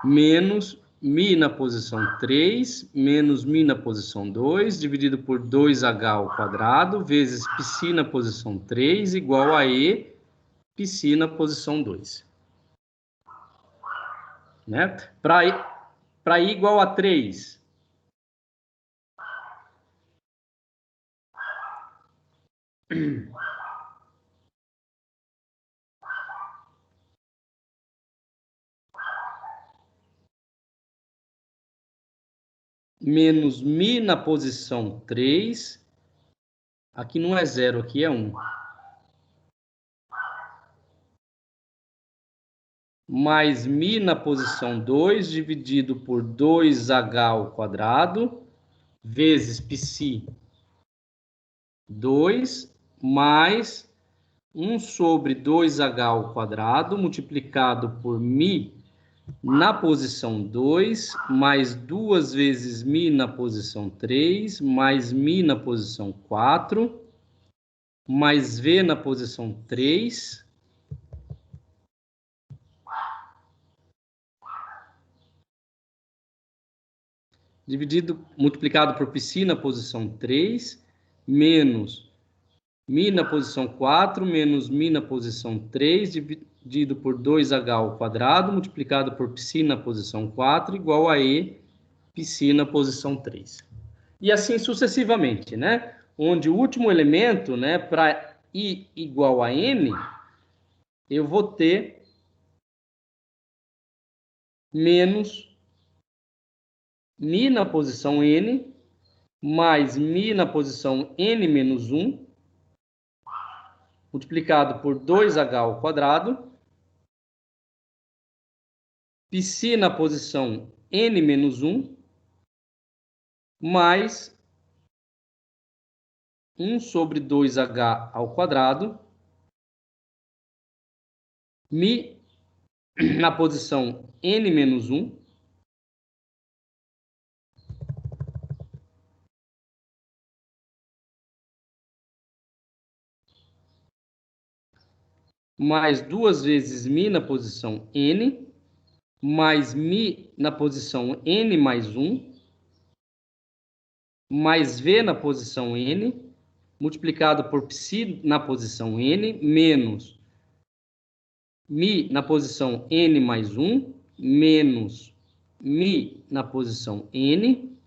Speaker 2: menos Mi na posição 3, menos Mi na posição 2, dividido por 2H ao quadrado, vezes Psi na posição 3, igual a E, Psi na posição 2. Né? Para I igual a 3, menos Mi na posição 3, aqui não é 0, aqui é 1. Mais Mi na posição 2, dividido por 2H ao quadrado, vezes Psi 2, mais 1 sobre 2H ao quadrado, multiplicado por Mi na posição 2, mais 2 vezes Mi na posição 3, mais Mi na posição 4, mais V na posição 3, multiplicado por π na posição 3, menos μ na posição 4, menos μ na posição 3, dividido por 2h ao quadrado, multiplicado por π na posição 4, igual a E, π na posição 3. E assim sucessivamente, né? Onde o último elemento, né, para I igual a N, eu vou ter menos μ na posição N, mais μ na posição N menos 1, multiplicado por 2h ao quadrado, π na posição N menos 1, mais 1 sobre 2h ao quadrado, μ na posição N menos 1, mais 2 vezes μ na posição N, mais μ na posição N mais 1, mais V na posição N, multiplicado por π na posição N, menos μ na posição N mais 1, menos μ na posição N,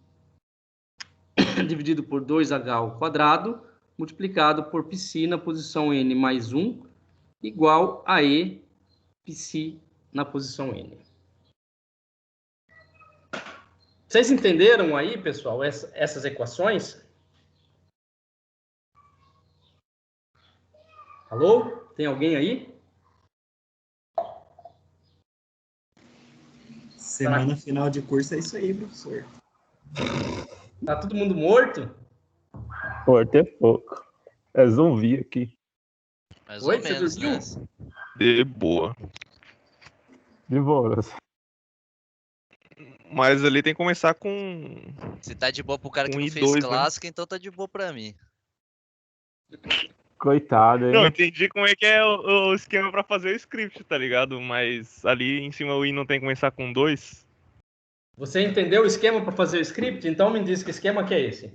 Speaker 2: dividido por 2h ao quadrado, multiplicado por π na posição N mais 1, igual a E, π na posição N. Vocês entenderam aí, pessoal, essas equações? Alô? Tem alguém aí?
Speaker 4: Semana final de curso é isso aí, professor.
Speaker 2: Tá todo mundo morto?
Speaker 3: Morto é pouco. É zumbi aqui.
Speaker 5: Mais
Speaker 2: Oi,
Speaker 5: ou
Speaker 2: você
Speaker 5: menos,
Speaker 2: dormiu?
Speaker 5: né?
Speaker 1: De boa.
Speaker 3: De boas.
Speaker 1: Mas ali tem que começar com
Speaker 5: Se tá de boa pro cara que
Speaker 1: Um
Speaker 5: não
Speaker 1: e
Speaker 5: fez
Speaker 1: dois, né?
Speaker 5: clássica, então tá de boa pra mim.
Speaker 3: Coitado,
Speaker 1: Não,
Speaker 3: hein?
Speaker 1: entendi como é que é o esquema pra fazer o script, tá ligado? Mas ali em cima o i não tem que começar com 2.
Speaker 2: Você entendeu o esquema para fazer o script? Então me diz que esquema que é esse.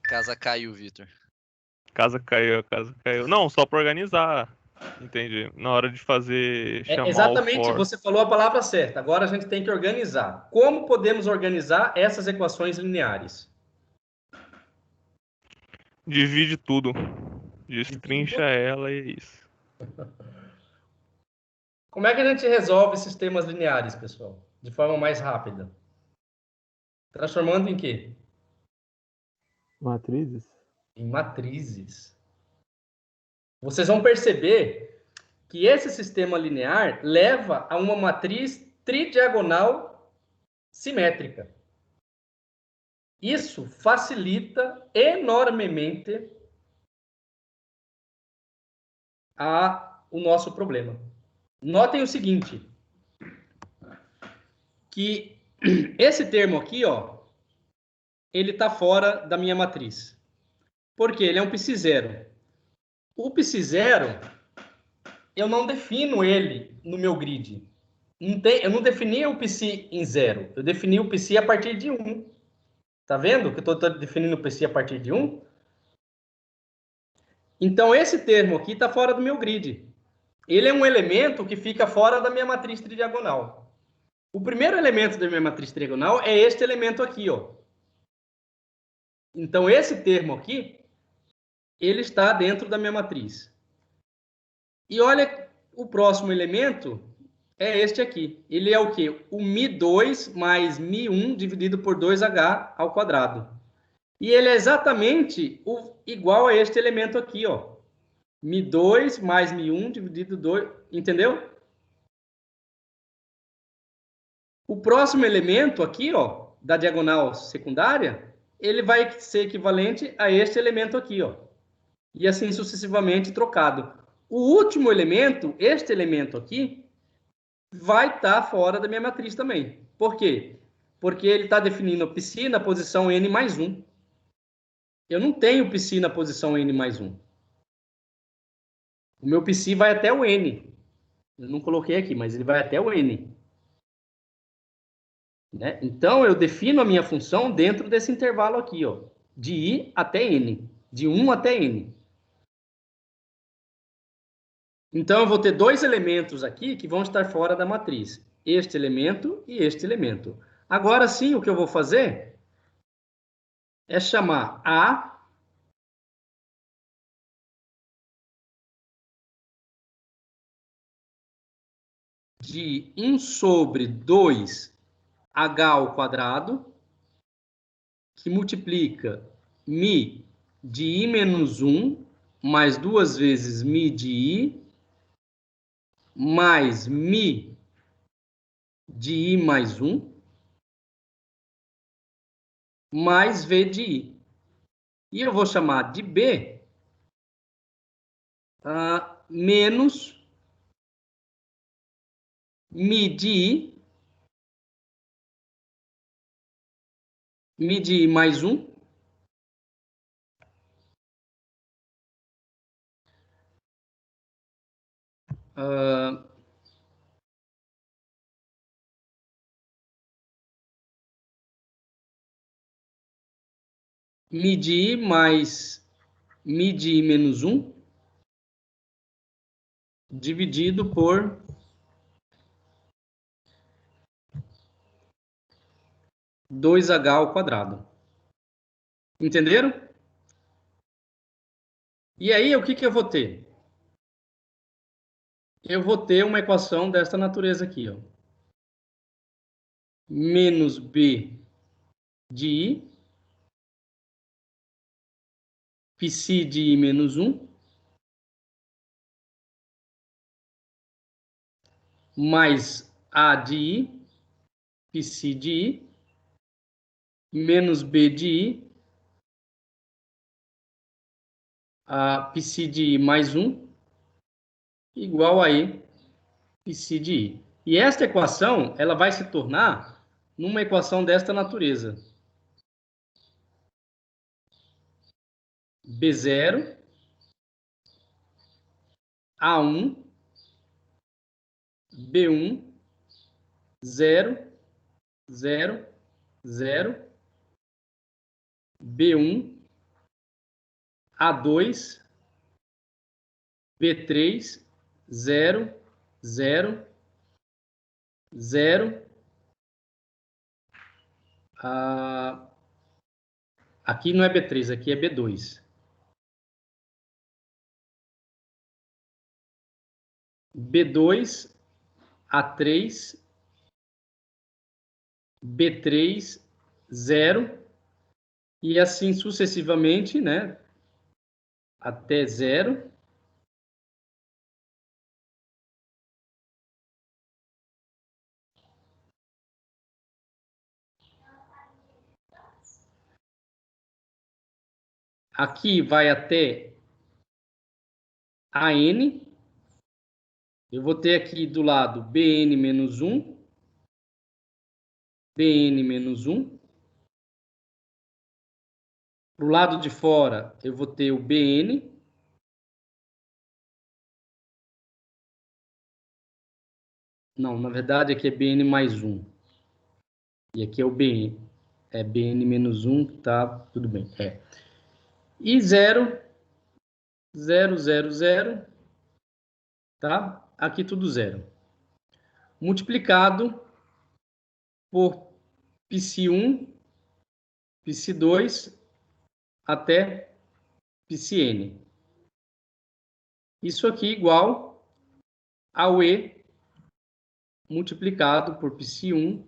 Speaker 5: Casa caiu, Vitor.
Speaker 1: Casa caiu. Não, só pra organizar. Entendi. Na hora de fazer, chamar
Speaker 2: Exatamente,
Speaker 1: o for.
Speaker 2: você falou a palavra certa. Agora a gente tem que organizar. Como podemos organizar essas equações lineares?
Speaker 1: Divide tudo. Destrincha ela e é isso.
Speaker 2: Como é que a gente resolve sistemas lineares, pessoal? De forma mais rápida. Transformando em quê?
Speaker 3: Matrizes?
Speaker 2: Em matrizes. Vocês vão perceber que esse sistema linear leva a uma matriz tridiagonal simétrica. Isso facilita enormemente o nosso problema. Notem o seguinte, que esse termo aqui, ó, ele está fora da minha matriz. Por quê? Ele é um π0. O π0, eu não defino ele no meu grid. Eu não defini o π em 0. Eu defini o π a partir de 1. Tá vendo que eu estou definindo o π a partir de 1? Então, esse termo aqui está fora do meu grid. Ele é um elemento que fica fora da minha matriz tridiagonal. O primeiro elemento da minha matriz tridiagonal é este elemento aqui, ó. Então, esse termo aqui, ele está dentro da minha matriz. E olha, o próximo elemento é este aqui. Ele é o quê? O μ2 mais μ1 dividido por 2h ao quadrado. E ele é exatamente igual a este elemento aqui, ó. μ2 mais μ1 dividido 2, entendeu? O próximo elemento aqui, ó, da diagonal secundária, ele vai ser equivalente a este elemento aqui, ó. E assim sucessivamente trocado. O último elemento, este elemento aqui, vai estar fora da minha matriz também. Por quê? Porque ele está definindo π na posição n mais 1. Eu não tenho π na posição n mais 1. O meu π vai até o n. Eu não coloquei aqui, mas ele vai até o n. Né? Então, eu defino a minha função dentro desse intervalo aqui, ó, de I até N, de 1 até N. Então, eu vou ter dois elementos aqui que vão estar fora da matriz. Este elemento e este elemento. Agora sim, o que eu vou fazer é chamar A de 1 sobre 2H ao quadrado, que multiplica Mi de I menos 1, mais 2 vezes Mi de I, mais Mi de I mais 1, mais V de I. E eu vou chamar de B menos Mi de I mais 1, Mi de I mais Mi de I menos 1, dividido por 2H ao quadrado. Entenderam? E aí, o que que eu vou ter? Eu vou ter uma equação desta natureza aqui, ó. Menos B de I, psi de I menos 1, mais A de I, psi de I, menos B de I, a psi de I mais 1, igual a I, psi de I. E esta equação, ela vai se tornar numa equação desta natureza. B0, A1, B1, 0, 0, 0, B1, A2, B3, 0, 0, 0. Aqui não é B3, aqui é B2. B2, A3, B3, 0, e assim sucessivamente, né? Até 0. Aqui vai até AN. Eu vou ter aqui do lado BN menos 1, BN menos 1. Para o lado de fora, eu vou ter o BN. Não, na verdade aqui é BN mais 1. E aqui é o BN. É BN menos 1, tá? Tudo bem. É. E 0, 0, 0, 0, tá? Aqui tudo 0. Multiplicado por Psi1, Psi2, até Psn. Isso aqui igual ao E multiplicado por Psi1,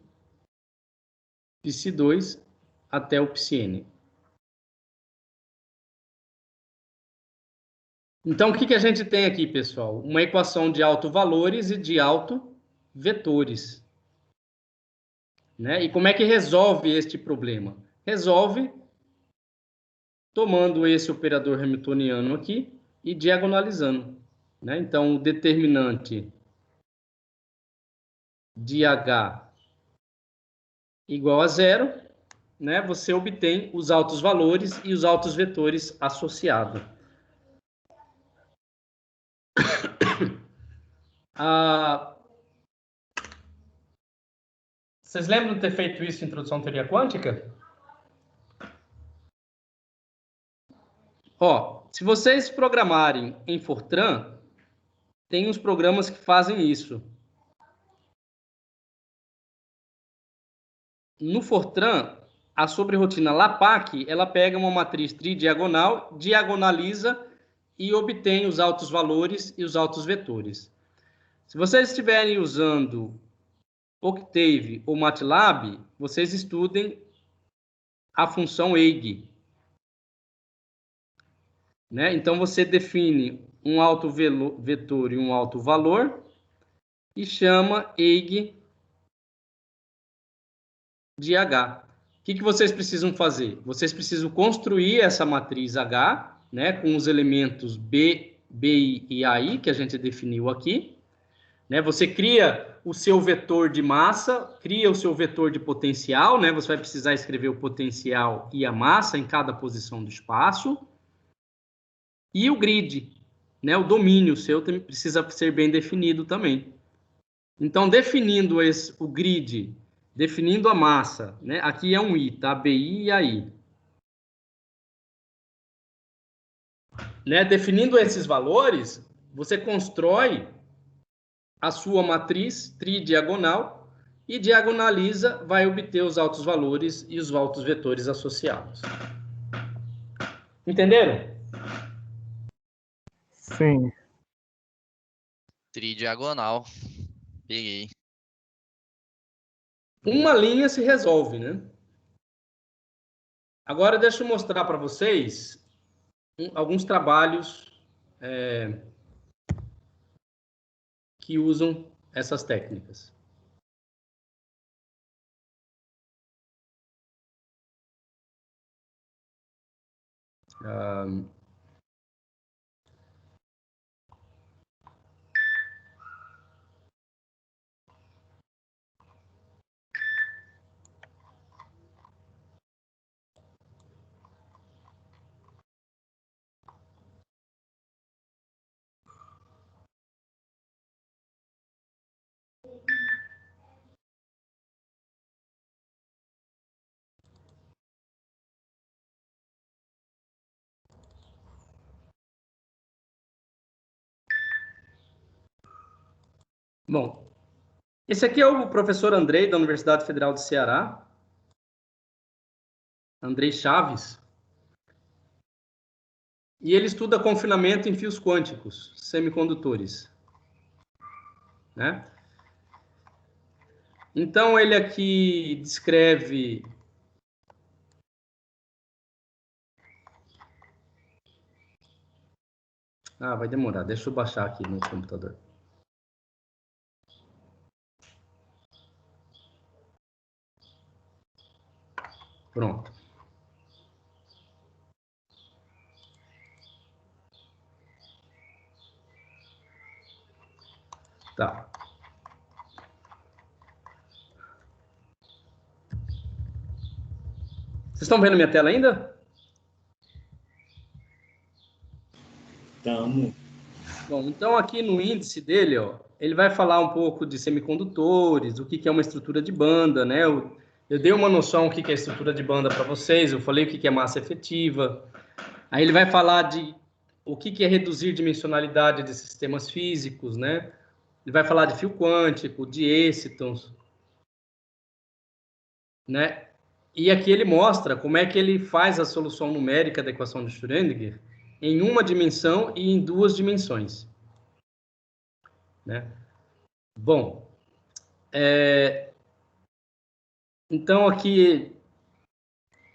Speaker 2: Psi2, até o Psn. Então, o que a gente tem aqui, pessoal? Uma equação de autovalores e de autovetores. Né? E como é que resolve este problema? Resolve tomando esse operador hamiltoniano aqui e diagonalizando. Né? Então, o determinante de H igual a 0, né? Você obtém os altos valores e os altos vetores associados. Vocês lembram de ter feito isso em Introdução à Teoria Quântica? Ó, se vocês programarem em Fortran, tem uns programas que fazem isso. No Fortran, a sobre-rotina LAPACK, ela pega uma matriz tridiagonal, diagonaliza e obtém os altos valores e os altos vetores. Se vocês estiverem usando Octave ou MATLAB, vocês estudem a função EIG. Né? Então, você define um alto vetor e um alto valor e chama EIG de H. O que vocês precisam fazer? Vocês precisam construir essa matriz H, né, com os elementos B, BI e AI, que a gente definiu aqui. Né? Você cria o seu vetor de massa, cria o seu vetor de potencial, né? Você vai precisar escrever o potencial e a massa em cada posição do espaço. E o grid, né? O domínio seu precisa ser bem definido também. Então, definindo o grid, definindo a massa, né? Aqui é um I, tá? BI e AI. Né? Definindo esses valores, você constrói a sua matriz tridiagonal e diagonaliza, vai obter os altos valores e os altos vetores associados. Entenderam?
Speaker 3: Sim.
Speaker 5: Tridiagonal. Peguei.
Speaker 2: Uma linha se resolve, né? Agora deixa eu mostrar para vocês alguns trabalhos que usam essas técnicas. Bom, esse aqui é o professor Andrei, da Universidade Federal do Ceará. Andrei Chaves. E ele estuda confinamento em fios quânticos, semicondutores. Né? Então, ele aqui descreve... Ah, vai demorar. Deixa eu baixar aqui no computador. Pronto. Tá. Vocês estão vendo minha tela ainda?
Speaker 4: Tamo.
Speaker 2: Bom, então aqui no índice dele, ó, ele vai falar um pouco de semicondutores, o que é uma estrutura de banda, né? Eu dei uma noção do que é estrutura de banda para vocês, eu falei o que é massa efetiva. Aí ele vai falar de o que é reduzir dimensionalidade de sistemas físicos, né? Ele vai falar de fio quântico, de excitons, né? E aqui ele mostra como é que ele faz a solução numérica da equação de Schrödinger em uma dimensão e em duas dimensões. Né? Bom, então aqui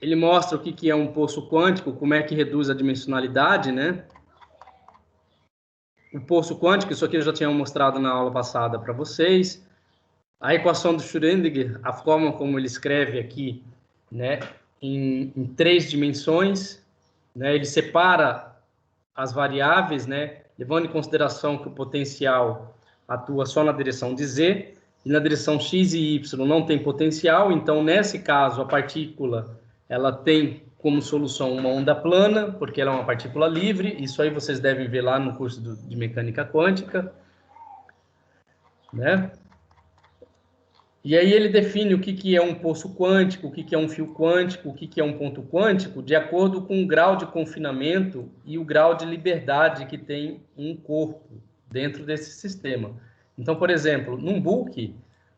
Speaker 2: ele mostra o que é um poço quântico, como é que reduz a dimensionalidade, né? O poço quântico, isso aqui eu já tinha mostrado na aula passada para vocês. A equação do Schrödinger, a forma como ele escreve aqui, né, em três dimensões, né? Ele separa as variáveis, né, levando em consideração que o potencial atua só na direção de z, e na direção x e y não tem potencial, então, nesse caso, a partícula ela tem como solução uma onda plana, porque ela é uma partícula livre, isso aí vocês devem ver lá no curso de mecânica quântica, né? E aí ele define o que é um poço quântico, o que é um fio quântico, o que é um ponto quântico, de acordo com o grau de confinamento e o grau de liberdade que tem um corpo dentro desse sistema. Então, por exemplo, num bulk,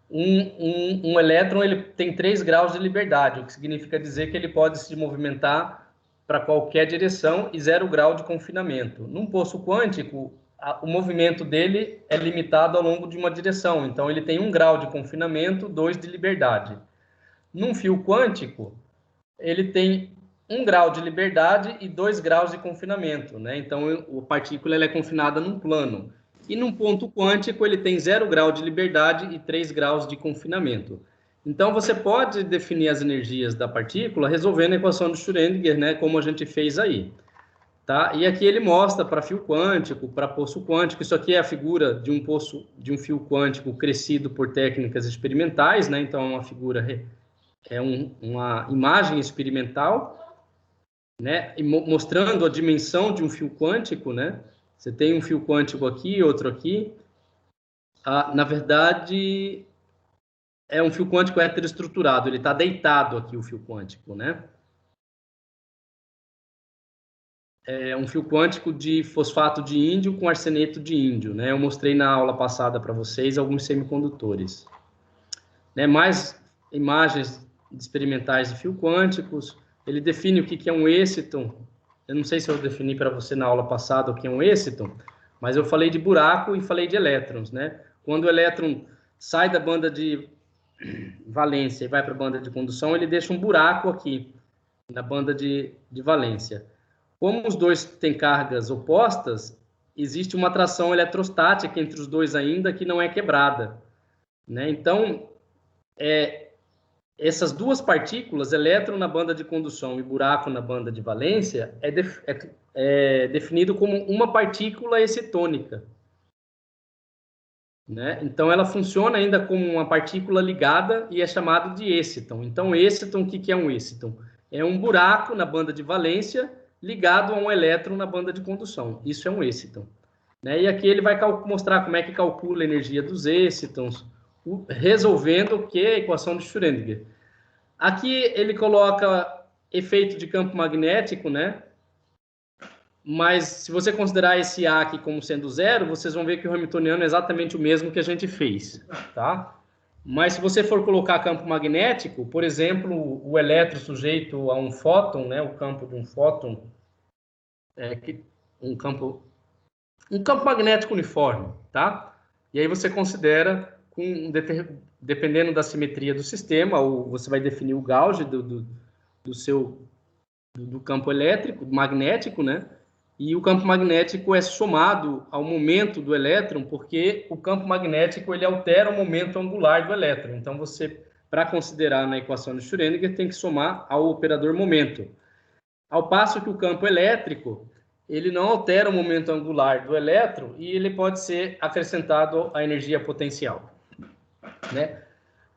Speaker 2: um elétron ele tem 3 graus de liberdade, o que significa dizer que ele pode se movimentar para qualquer direção e 0 grau de confinamento. Num poço quântico, o movimento dele é limitado ao longo de uma direção, então ele tem 1 grau de confinamento, 2 de liberdade. Num fio quântico, ele tem 1 grau de liberdade e 2 graus de confinamento, né? Então a partícula ela é confinada num plano. E num ponto quântico ele tem 0 grau de liberdade e 3 graus de confinamento. Então você pode definir as energias da partícula resolvendo a equação de Schrödinger, né? Como a gente fez aí. Tá? E aqui ele mostra para fio quântico, para poço quântico. Isso aqui é a figura de um poço, de um fio quântico crescido por técnicas experimentais, né? Então, é uma figura, uma imagem experimental, né? E mostrando a dimensão de um fio quântico, né? Você tem um fio quântico aqui, outro aqui. Na verdade, é um fio quântico heteroestruturado. Ele está deitado aqui, o fio quântico, né? É um fio quântico de fosfato de índio com arseneto de índio, né? Eu mostrei na aula passada para vocês alguns semicondutores. Né? Mais imagens experimentais de fio quânticos. Ele define o que é um êxito. Eu não sei se eu defini para você na aula passada o que é um êxito, mas eu falei de buraco e falei de elétrons, né? Quando o elétron sai da banda de valência e vai para a banda de condução, ele deixa um buraco aqui, na banda de valência. Como os dois têm cargas opostas, existe uma atração eletrostática entre os dois ainda que não é quebrada, né? Então, essas duas partículas, elétron na banda de condução e buraco na banda de valência, é definido como uma partícula excitônica, né? Então, ela funciona ainda como uma partícula ligada e é chamado de êxito. Então, êxito, o que é um êxito? É um buraco na banda de valência ligado a um elétron na banda de condução. Isso é um êxito. Né? E aqui ele vai mostrar como é que calcula a energia dos êxitons, resolvendo o que é a equação de Schrödinger. Aqui ele coloca efeito de campo magnético, né? Mas se você considerar esse A aqui como sendo zero, vocês vão ver que o hamiltoniano é exatamente o mesmo que a gente fez, tá? Mas se você for colocar campo magnético, por exemplo, o elétron sujeito a um fóton, né, o campo de um fóton, um campo magnético uniforme, tá? E aí você considera, dependendo da simetria do sistema, ou você vai definir o gauge do campo elétrico, magnético, né? E o campo magnético é somado ao momento do elétron, porque o campo magnético ele altera o momento angular do elétron. Então, você, para considerar na equação de Schrödinger, tem que somar ao operador momento. Ao passo que o campo elétrico, ele não altera o momento angular do elétron e ele pode ser acrescentado à energia potencial, né?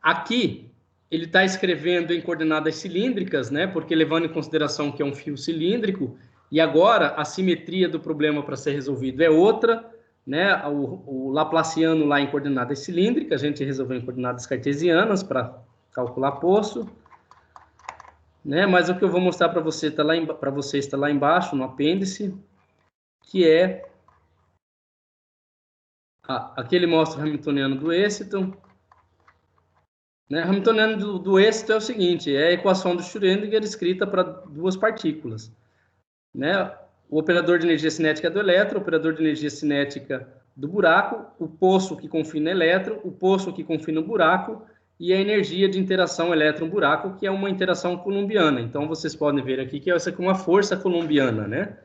Speaker 2: Aqui, ele está escrevendo em coordenadas cilíndricas, né? Porque levando em consideração que é um fio cilíndrico, e agora a simetria do problema para ser resolvido é outra, né? O Laplaciano lá em coordenadas cilíndricas, a gente resolveu em coordenadas cartesianas para calcular poço, né? Mas o que eu vou mostrar para você está lá embaixo no apêndice, que é aqui ele mostra o hamiltoniano do êxito. Né? O hamiltoniano do êxito é o seguinte, é a equação do Schrödinger escrita para duas partículas. Né? O operador de energia cinética do elétron, o operador de energia cinética do buraco, o poço que confina elétron, o poço que confina o buraco e a energia de interação elétron-buraco, que é uma interação coulombiana. Então, vocês podem ver aqui que essa é uma força coulombiana, né?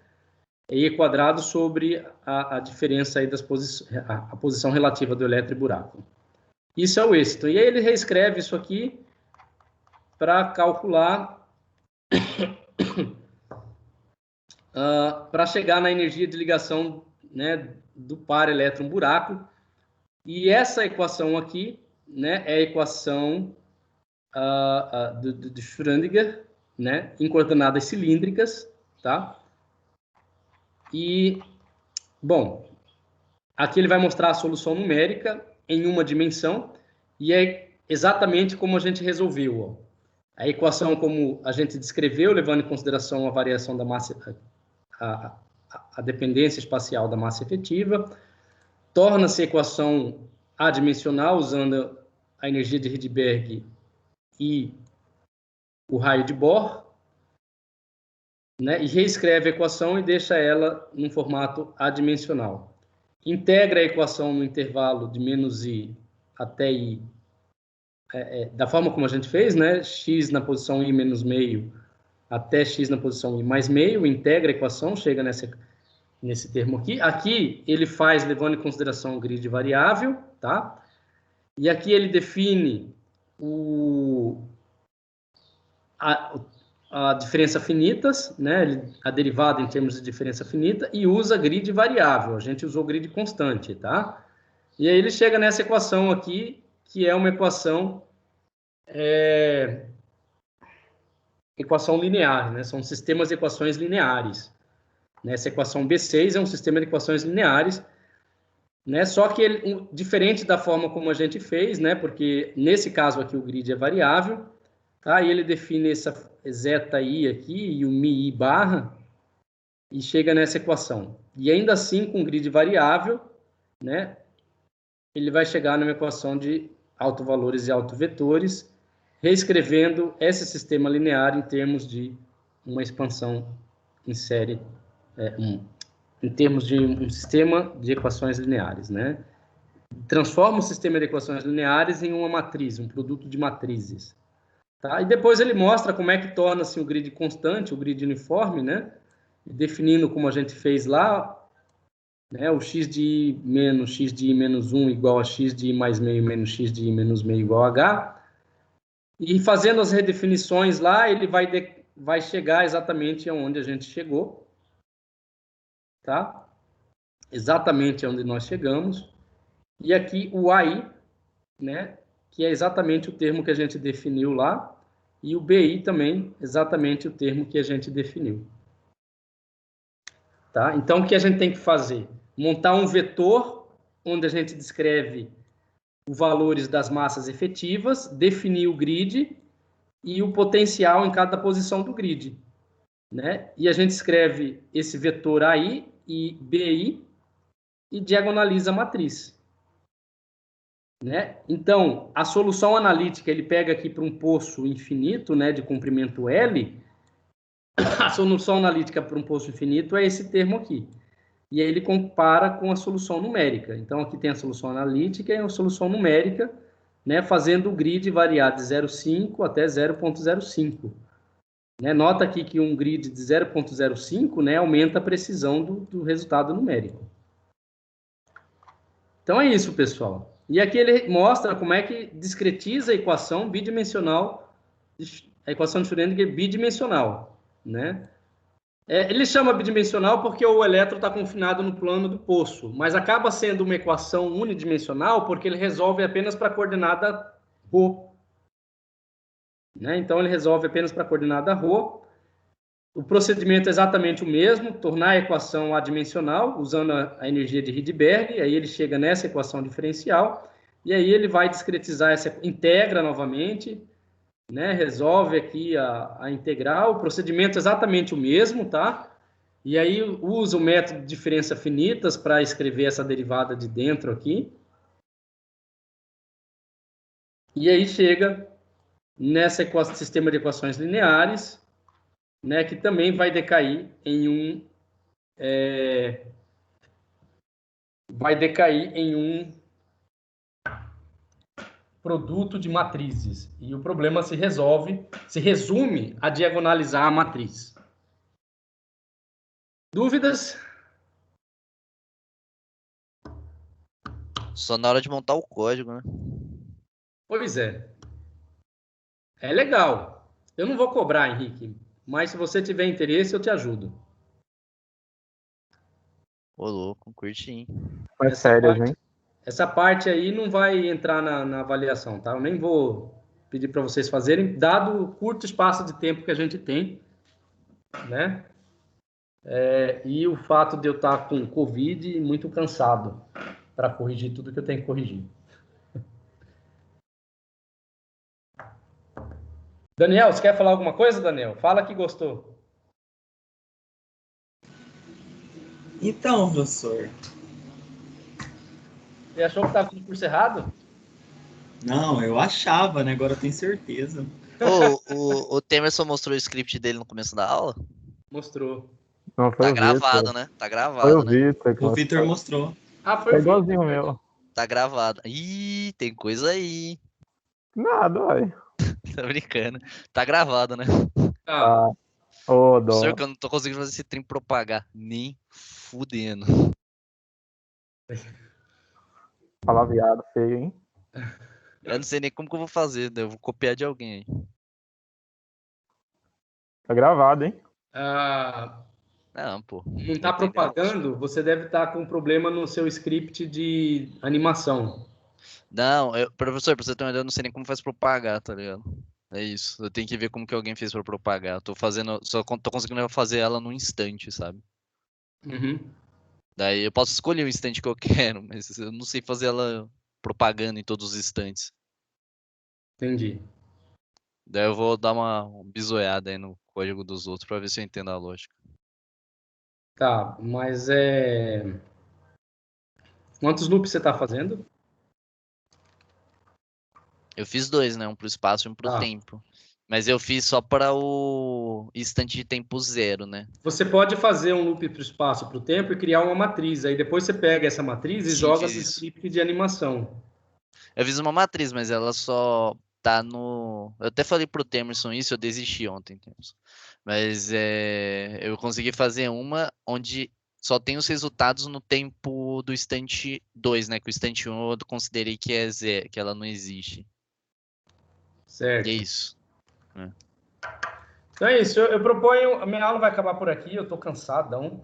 Speaker 2: E quadrado sobre a diferença aí a posição relativa do elétron e buraco. Isso é o êxito. E aí ele reescreve isso aqui para calcular para chegar na energia de ligação, né, do par elétron-buraco. E essa equação aqui, né, é a equação de Schrödinger, né, em coordenadas cilíndricas, tá? E, bom, aqui ele vai mostrar a solução numérica em uma dimensão, e aí exatamente como a gente resolveu. Ó. A equação como a gente descreveu, levando em consideração a variação da massa, a dependência espacial da massa efetiva, torna-se equação adimensional, usando a energia de Rydberg e o raio de Bohr, né? E reescreve a equação e deixa ela num formato adimensional. Integra a equação no intervalo de menos i até i, da forma como a gente fez, né? X na posição i menos meio até x na posição i mais meio, integra a equação, chega nesse termo aqui. Aqui ele faz levando em consideração o grid variável, tá? E aqui ele define a diferença finitas, né? A derivada em termos de diferença finita, e usa grid variável. A gente usou grid constante, tá? E aí ele chega nessa equação aqui, que é uma equação linear, né? São sistemas de equações lineares. Essa equação B6 é um sistema de equações lineares, né? Só que ele, diferente da forma como a gente fez, né? Porque nesse caso aqui o grid é variável, tá? E ele define essa zeta i aqui e o mi i barra e chega nessa equação. E ainda assim, com grid variável, né? Ele vai chegar numa equação de autovalores e autovetores, reescrevendo esse sistema linear em termos de uma expansão em série, em termos de um sistema de equações lineares, né? Transforma o sistema de equações lineares em uma matriz, um produto de matrizes. Tá? E depois ele mostra como é que torna-se o grid constante, o grid uniforme, né? Definindo como a gente fez lá, né? O x de i menos 1 igual a x de i mais meio menos x de i menos meio igual a h. E fazendo as redefinições lá, ele vai chegar exatamente aonde a gente chegou, tá? Exatamente aonde nós chegamos. E aqui o AI, né? Que é exatamente o termo que a gente definiu lá. E o BI também, exatamente o termo que a gente definiu. Tá? Então, o que a gente tem que fazer? Montar um vetor onde a gente descreve os valores das massas efetivas, definir o grid e o potencial em cada posição do grid. Né? E a gente escreve esse vetor AI e BI e diagonaliza a matriz. Né? Então, a solução analítica, ele pega aqui para um poço infinito, né, de comprimento L, a solução analítica para um poço infinito é esse termo aqui. E aí ele compara com a solução numérica. Então, aqui tem a solução analítica e a solução numérica, né, fazendo o grid variar de 0,5 até 0,05. Né? Nota aqui que um grid de 0,05, né, aumenta a precisão do resultado numérico. Então, é isso, pessoal. E aqui ele mostra como é que discretiza a equação bidimensional, a equação de Schrödinger bidimensional, né? Ele chama bidimensional porque o elétron está confinado no plano do poço, mas acaba sendo uma equação unidimensional porque ele resolve apenas para a coordenada ρ. Né? Então, ele resolve apenas para a coordenada ρ. O procedimento é exatamente o mesmo, tornar a equação adimensional, usando a energia de Rydberg, aí ele chega nessa equação diferencial, e aí ele vai discretizar integra novamente, né, resolve aqui a integral, o procedimento é exatamente o mesmo, tá? E aí usa o método de diferença finitas para escrever essa derivada de dentro aqui. E aí chega nessa sistema de equações lineares, né, que também vai decair em um produto de matrizes. E o problema se resume a diagonalizar a matriz. Dúvidas?
Speaker 5: Só na hora de montar o código, né?
Speaker 2: Pois é. É legal. Eu não vou cobrar, Henrique, mas se você tiver interesse, eu te ajudo.
Speaker 5: Ô, louco, curti, hein?
Speaker 3: Mas sérias, hein?
Speaker 2: Essa parte aí não vai entrar na avaliação, tá? Eu nem vou pedir para vocês fazerem, dado o curto espaço de tempo que a gente tem, né? E o fato de eu estar com Covid e muito cansado para corrigir tudo que eu tenho que corrigir. Daniel, você quer falar alguma coisa, Daniel? Fala que gostou.
Speaker 4: Então, professor,
Speaker 2: Você achou que estava tudo curso errado?
Speaker 4: não, eu achava, né? Agora eu tenho certeza.
Speaker 5: Ô, o Temerson mostrou o script dele no começo da aula?
Speaker 2: Mostrou.
Speaker 3: Não, foi
Speaker 5: Tá
Speaker 3: o
Speaker 5: gravado,
Speaker 3: Vitor.
Speaker 5: né? Tá
Speaker 3: Foi o
Speaker 5: gravado, né?
Speaker 3: Vitor que
Speaker 4: O Vitor
Speaker 3: mostrou.
Speaker 4: mostrou.
Speaker 2: Ah, foi
Speaker 3: É
Speaker 2: o Vitor.
Speaker 3: igualzinho o meu.
Speaker 5: Tá gravado. Ih, tem coisa aí.
Speaker 3: Nada, uai.
Speaker 5: Tá brincando. Tá gravado, né?
Speaker 2: Ah,
Speaker 3: Ah, ô,
Speaker 5: Professor,
Speaker 3: dó.
Speaker 5: que eu não tô conseguindo fazer esse trem propagar. Nem fudendo.
Speaker 3: Palavreado feio, hein?
Speaker 5: Eu não sei nem como que eu vou fazer. Eu vou copiar de alguém aí.
Speaker 3: Tá gravado, hein?
Speaker 2: ah,
Speaker 5: Não, pô.
Speaker 2: não
Speaker 5: Não
Speaker 2: está
Speaker 5: tem graça.
Speaker 2: propagando, você deve estar com um problema no seu script de animação.
Speaker 5: Não, professor, pra você ter uma ideia, eu não sei nem como faz propagar, tá ligado? É isso. Eu tenho que ver como que alguém fez pra propagar. Eu tô fazendo. Tô conseguindo fazer ela num instante, sabe?
Speaker 2: Uhum,
Speaker 5: Daí eu posso escolher o instante que eu quero, mas eu não sei fazer ela propagando em todos os instantes.
Speaker 2: entendi.
Speaker 5: Daí eu vou dar uma bisoiada aí no código dos outros pra ver se eu entendo a lógica.
Speaker 2: Tá, mas quantos loops você está fazendo?
Speaker 5: Eu fiz dois, né? Um pro espaço e um pro
Speaker 2: Tá.
Speaker 5: tempo. Mas eu fiz só para o instante de tempo zero, né?
Speaker 2: Você pode fazer um loop para o espaço, para o tempo e criar uma matriz. Aí depois você pega essa matriz e
Speaker 5: Sim,
Speaker 2: joga
Speaker 5: fiz
Speaker 2: no
Speaker 5: isso.
Speaker 2: script de animação.
Speaker 5: Eu fiz uma matriz, mas ela só tá no. Eu até falei pro Temerson isso, eu desisti ontem, Temerson. Mas eu consegui fazer uma onde só tem os resultados no tempo do instante 2, né? Que o instante 1 eu considerei que é zero, que ela não existe. E é
Speaker 2: Certo.
Speaker 5: isso. Né?
Speaker 2: Então é isso. Eu proponho. A minha aula vai acabar por aqui. Eu estou cansadão.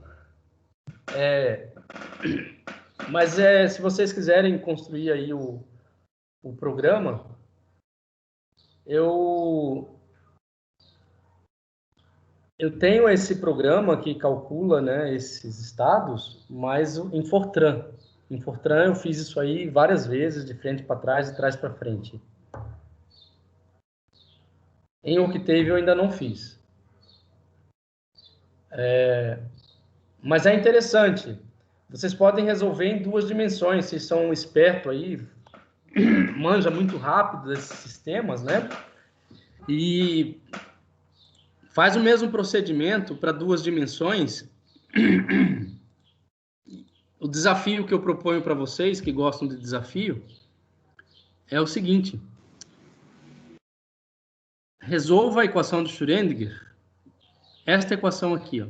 Speaker 2: Mas se vocês quiserem construir aí o programa, eu eu tenho esse programa que calcula, né, esses estados, mas em Fortran. Em Fortran eu fiz isso aí várias vezes, de frente para trás e trás para frente. Em Octave eu ainda não fiz. Mas é interessante. Vocês podem resolver em duas dimensões. Vocês são espertos aí, manja muito rápido desses sistemas, né? E faz o mesmo procedimento para duas dimensões. O desafio que eu proponho para vocês que gostam de desafio é o seguinte: resolva a equação de Schrödinger, esta equação aqui, ó.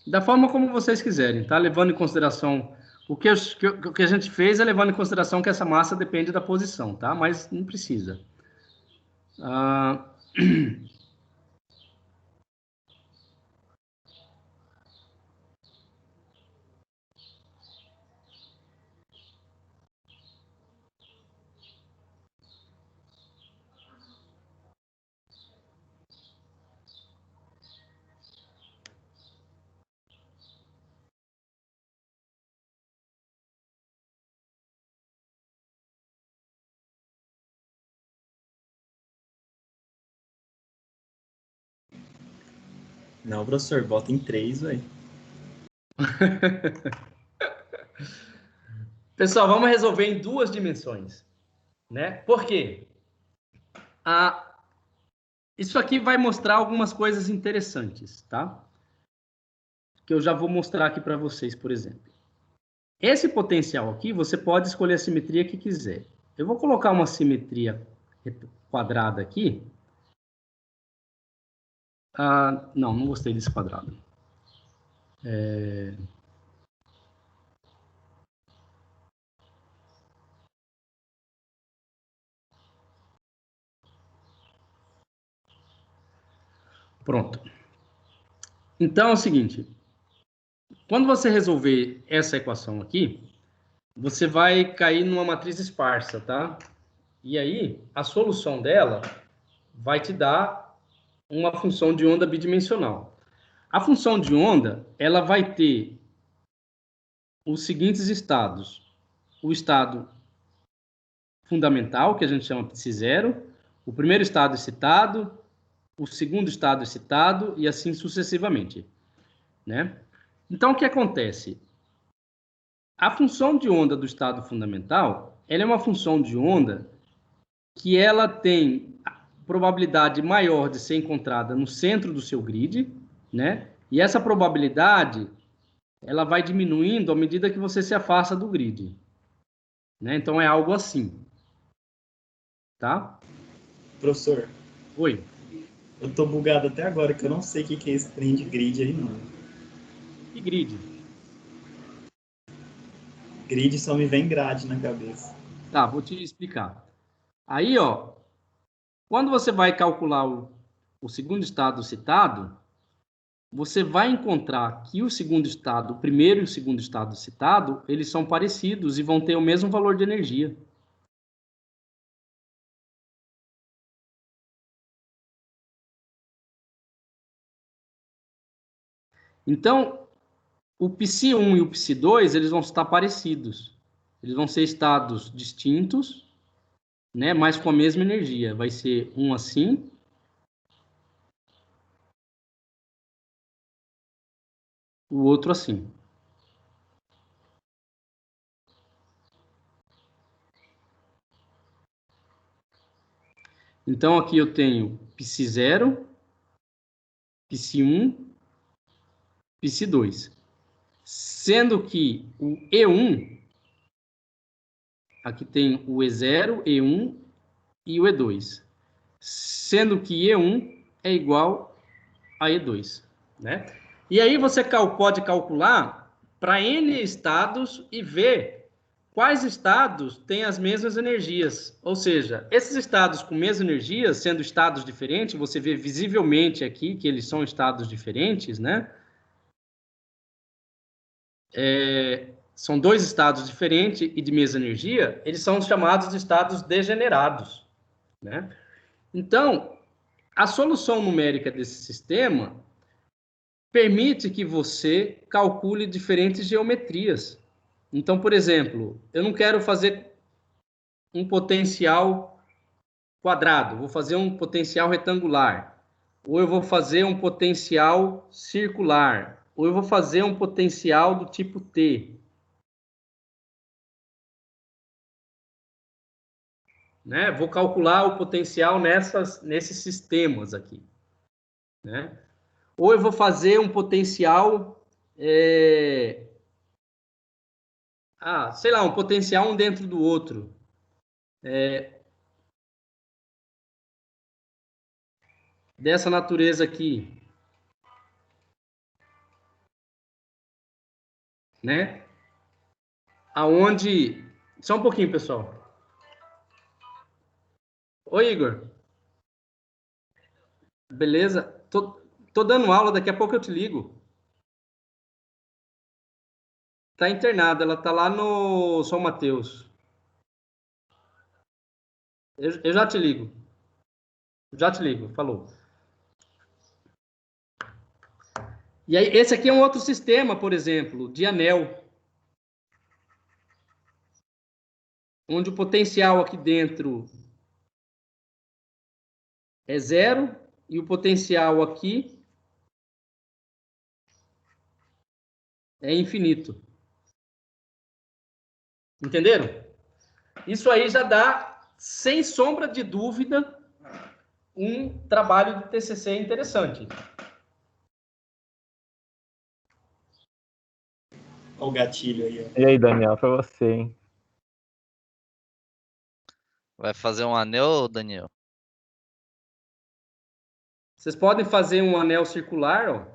Speaker 2: Da forma como vocês quiserem, tá? Levando em consideração o que a gente fez é levando em consideração que essa massa depende da posição, tá? Mas não precisa. Ah,
Speaker 4: Não, professor, bota em 3, velho.
Speaker 2: pessoal, vamos resolver em duas dimensões, né? Por quê? Isso aqui vai mostrar algumas coisas interessantes, tá? Que eu já vou mostrar aqui para vocês, por exemplo. Esse potencial aqui, você pode escolher a simetria que quiser. Eu vou colocar uma simetria quadrada aqui. Não, não gostei desse quadrado. Pronto. Então é o seguinte: quando você resolver essa equação aqui, você vai cair numa matriz esparsa, tá? E aí, a solução dela vai te dar uma função de onda bidimensional. A função de onda, ela vai ter os seguintes estados. O estado fundamental, que a gente chama psi0, o primeiro estado excitado, o segundo estado excitado e assim sucessivamente, né? Então, o que acontece? A função de onda do estado fundamental, ela é uma função de onda que ela tem probabilidade maior de ser encontrada no centro do seu grid, né? E essa probabilidade, ela vai diminuindo à medida que você se afasta do grid, né? Então é algo assim, tá?
Speaker 4: Professor,
Speaker 2: Oi.
Speaker 4: eu tô bugado até agora, que eu não sei o que é esse trem de grid aí, não.
Speaker 2: E grid?
Speaker 4: Grid só me vem grade na cabeça.
Speaker 2: Tá, vou te explicar. Aí, ó, quando você vai calcular o segundo estado citado, você vai encontrar que o segundo estado, o primeiro e o segundo estado citado, eles são parecidos e vão ter o mesmo valor de energia. Então, o psi1 e o psi2, eles vão estar parecidos. Eles vão ser estados distintos, né, mas com a mesma energia. Vai ser um assim, o outro assim. Então, aqui eu tenho psi0, psi1, psi2. Sendo que o E1, aqui tem o E0, E1 e o E2. Sendo que E1 é igual a E2, né? E aí você pode calcular para N estados e ver quais estados têm as mesmas energias. Ou seja, esses estados com mesmas energias, sendo estados diferentes, você vê visivelmente aqui que eles são estados diferentes, né? São dois estados diferentes e de mesma energia, eles são chamados de estados degenerados, né? Então, a solução numérica desse sistema permite que você calcule diferentes geometrias. Então, por exemplo, eu não quero fazer um potencial quadrado, vou fazer um potencial retangular, ou eu vou fazer um potencial circular, ou eu vou fazer um potencial do tipo T, né? Vou calcular o potencial nesses sistemas aqui, né? Ou eu vou fazer um potencial, sei lá, um potencial um dentro do outro. Dessa natureza aqui, né? Aonde... Só um pouquinho, pessoal. Oi, Igor. Beleza? Tô dando aula, daqui a pouco eu te ligo. Tá internada, ela tá lá no São Mateus. Eu já te ligo. Já te ligo, falou. E aí, esse aqui é um outro sistema, por exemplo, de anel. Onde o potencial aqui dentro é zero e o potencial aqui é infinito. Entenderam? Isso aí já dá, sem sombra de dúvida, um trabalho de TCC interessante.
Speaker 4: Olha o gatilho aí, ó.
Speaker 3: E aí, Daniel, foi você, hein?
Speaker 5: Vai fazer um anel, Daniel?
Speaker 2: Vocês podem fazer um anel circular, ó,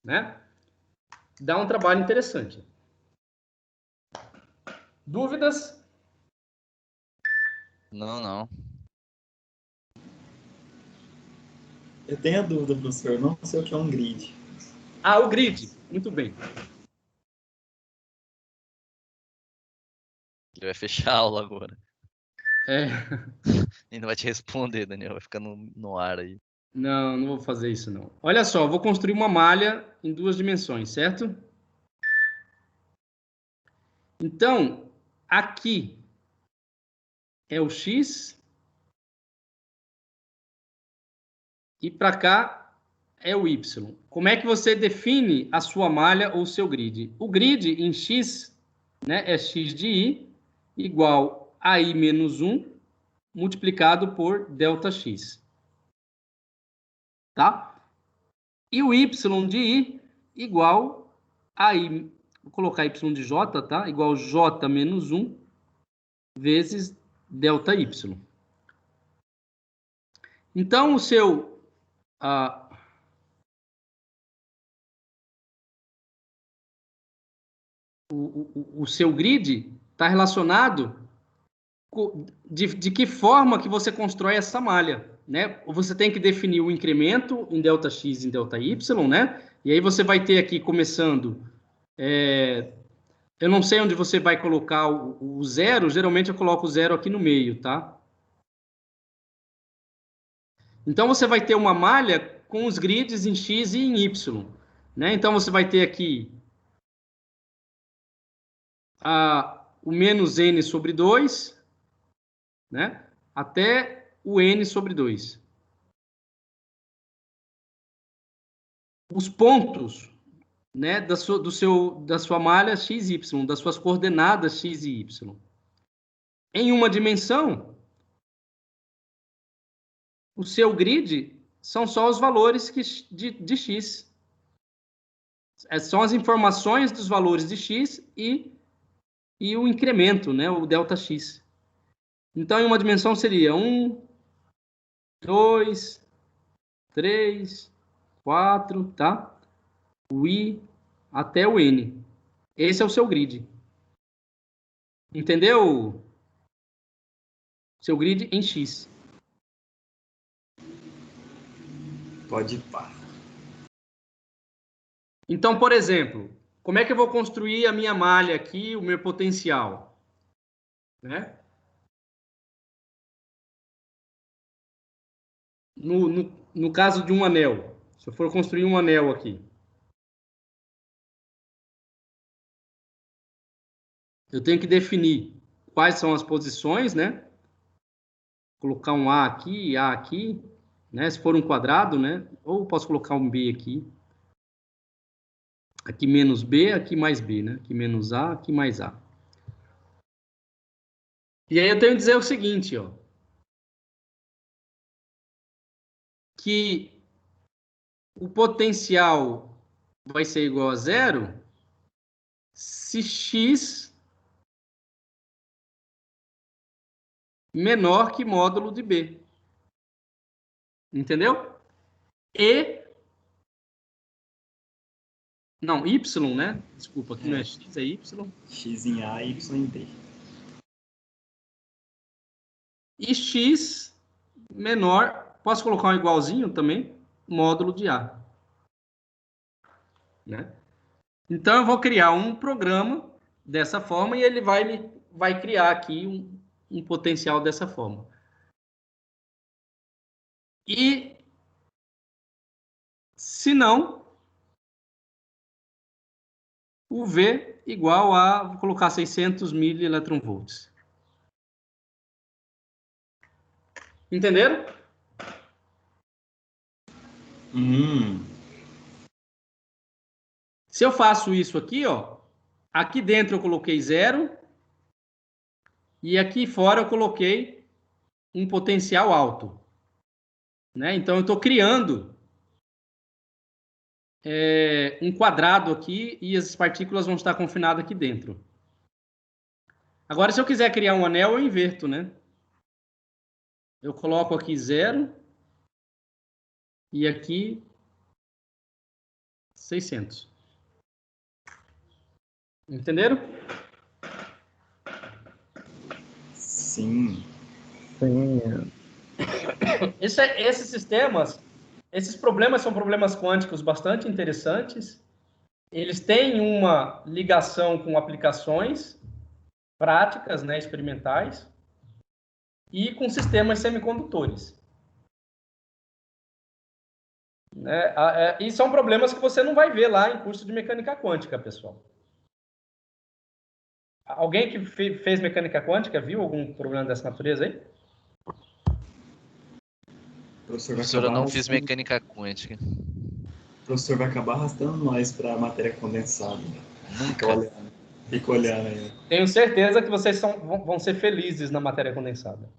Speaker 2: né? Dá um trabalho interessante. Dúvidas?
Speaker 5: Não, não.
Speaker 4: Eu tenho a dúvida, professor. Eu não sei o que é um grid.
Speaker 2: Ah, o grid. Muito bem.
Speaker 5: Ele vai fechar a aula agora.
Speaker 2: É,
Speaker 5: Ele não vai te responder, Daniel. Vai ficar no ar aí.
Speaker 2: Não, não vou fazer isso, não. Olha só, eu vou construir uma malha em 2 dimensões, certo? Então, aqui é o X e para cá é o Y. Como é que você define a sua malha ou o seu grid? O grid em X, né, é X de I igual a I menos 1 multiplicado por ΔX. Tá? E o Y de I igual a I, vou colocar Y de J, tá? Igual J menos 1 vezes ΔY. Então, o seu... o seu grid está relacionado de que forma que você constrói essa malha, né? Você tem que definir o incremento em ΔX e em ΔY, né? E aí você vai ter aqui, começando... eu não sei onde você vai colocar o zero, geralmente eu coloco o zero aqui no meio, tá? Então, você vai ter uma malha com os grids em X e em Y, né? Então, você vai ter aqui o menos N sobre 2, né? Até o N sobre 2. Os pontos, né, da sua malha x, y, das suas coordenadas x e y. Em uma dimensão, o seu grid são só os valores de x. São as informações dos valores de x e o incremento, né, o ΔX. Então, em uma dimensão seria 1, 2, 3, 4, tá? O I até o N. Esse é o seu grid. Entendeu? Seu grid em X.
Speaker 4: Pode ir, pá.
Speaker 2: Então, por exemplo, como é que eu vou construir a minha malha aqui, o meu potencial? Né? No caso de um anel, se eu for construir um anel aqui, eu tenho que definir quais são as posições, né? Colocar um A aqui, né? Se for um quadrado, né? Ou posso colocar um B aqui. Aqui menos B, aqui mais B, né? Aqui menos A, aqui mais A. E aí eu tenho que dizer o seguinte, ó. Que o potencial vai ser igual a zero se x menor que módulo de B. Entendeu? Não, y, né? Desculpa, aqui não é x, é y.
Speaker 4: X em A e Y em B.
Speaker 2: E x menor, posso colocar um igualzinho também, módulo de A. Né? Então, eu vou criar um programa dessa forma e ele vai criar aqui um potencial dessa forma. E, se não, o V igual a, vou colocar 600 milielectronvolts. Entenderam? Se eu faço isso aqui, ó, aqui dentro eu coloquei 0 e aqui fora eu coloquei um potencial alto. Né? Então, eu estou criando um quadrado aqui e as partículas vão estar confinadas aqui dentro. Agora, se eu quiser criar um anel, eu inverto, né? Eu coloco aqui 0 e aqui 600. Entenderam?
Speaker 4: Sim.
Speaker 3: Sim.
Speaker 2: Esses sistemas, esses problemas são problemas quânticos bastante interessantes. Eles têm uma ligação com aplicações práticas, né, experimentais, e com sistemas semicondutores. E são problemas que você não vai ver lá em curso de mecânica quântica, pessoal. Alguém que fez mecânica quântica viu algum problema dessa natureza aí?
Speaker 5: Professor, eu não fiz mecânica quântica.
Speaker 4: O professor vai acabar arrastando nós para matéria condensada.
Speaker 5: Nunca.
Speaker 4: Fica olhando aí.
Speaker 2: Tenho certeza que vocês vão ser felizes na matéria condensada.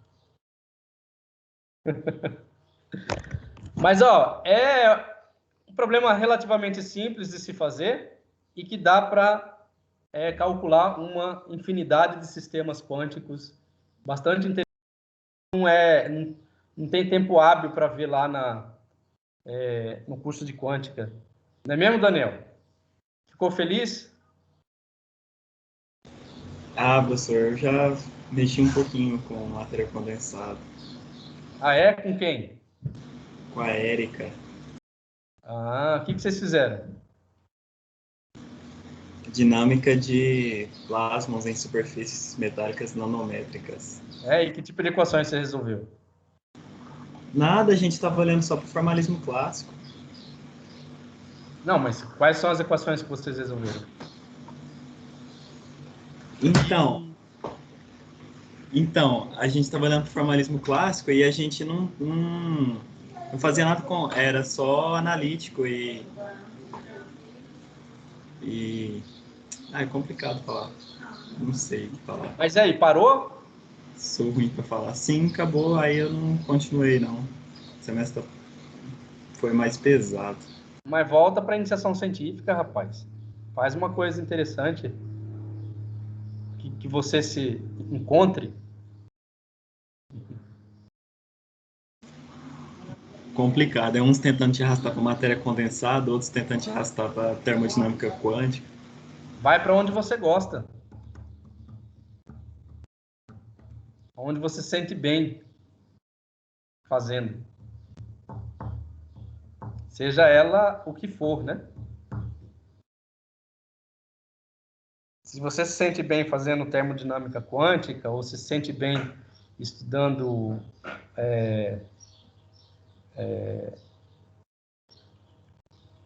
Speaker 2: Mas, ó, é um problema relativamente simples de se fazer e que dá para calcular uma infinidade de sistemas quânticos bastante interessantes. Não tem tempo hábil para ver lá no curso de quântica. Não é mesmo, Daniel? Ficou feliz?
Speaker 4: Ah, professor, eu já mexi um pouquinho com matéria condensada.
Speaker 2: Ah, é? Com quem?
Speaker 4: Com a Érica.
Speaker 2: Ah, o que vocês fizeram?
Speaker 4: Dinâmica de plasmons em superfícies metálicas nanométricas.
Speaker 2: E que tipo de equações você resolveu?
Speaker 4: Nada, a gente estava olhando só para o formalismo clássico.
Speaker 2: Não, mas quais são as equações que vocês resolveram?
Speaker 4: Então, a gente estava olhando para o formalismo clássico e a gente não fazia nada com... Era só analítico e... é complicado falar. Não sei o que falar.
Speaker 2: Mas aí, parou?
Speaker 4: Sou ruim para falar. Sim, acabou, aí eu não continuei, não. O semestre foi mais pesado.
Speaker 2: Mas volta para a iniciação científica, rapaz. Faz uma coisa interessante. Que você se encontre.
Speaker 4: Complicado. É uns tentando te arrastar para matéria condensada, outros tentando te arrastar para termodinâmica quântica.
Speaker 2: Vai para onde você gosta. Onde você se sente bem fazendo. Seja ela o que for, né? Se você se sente bem fazendo termodinâmica quântica, ou se sente bem estudando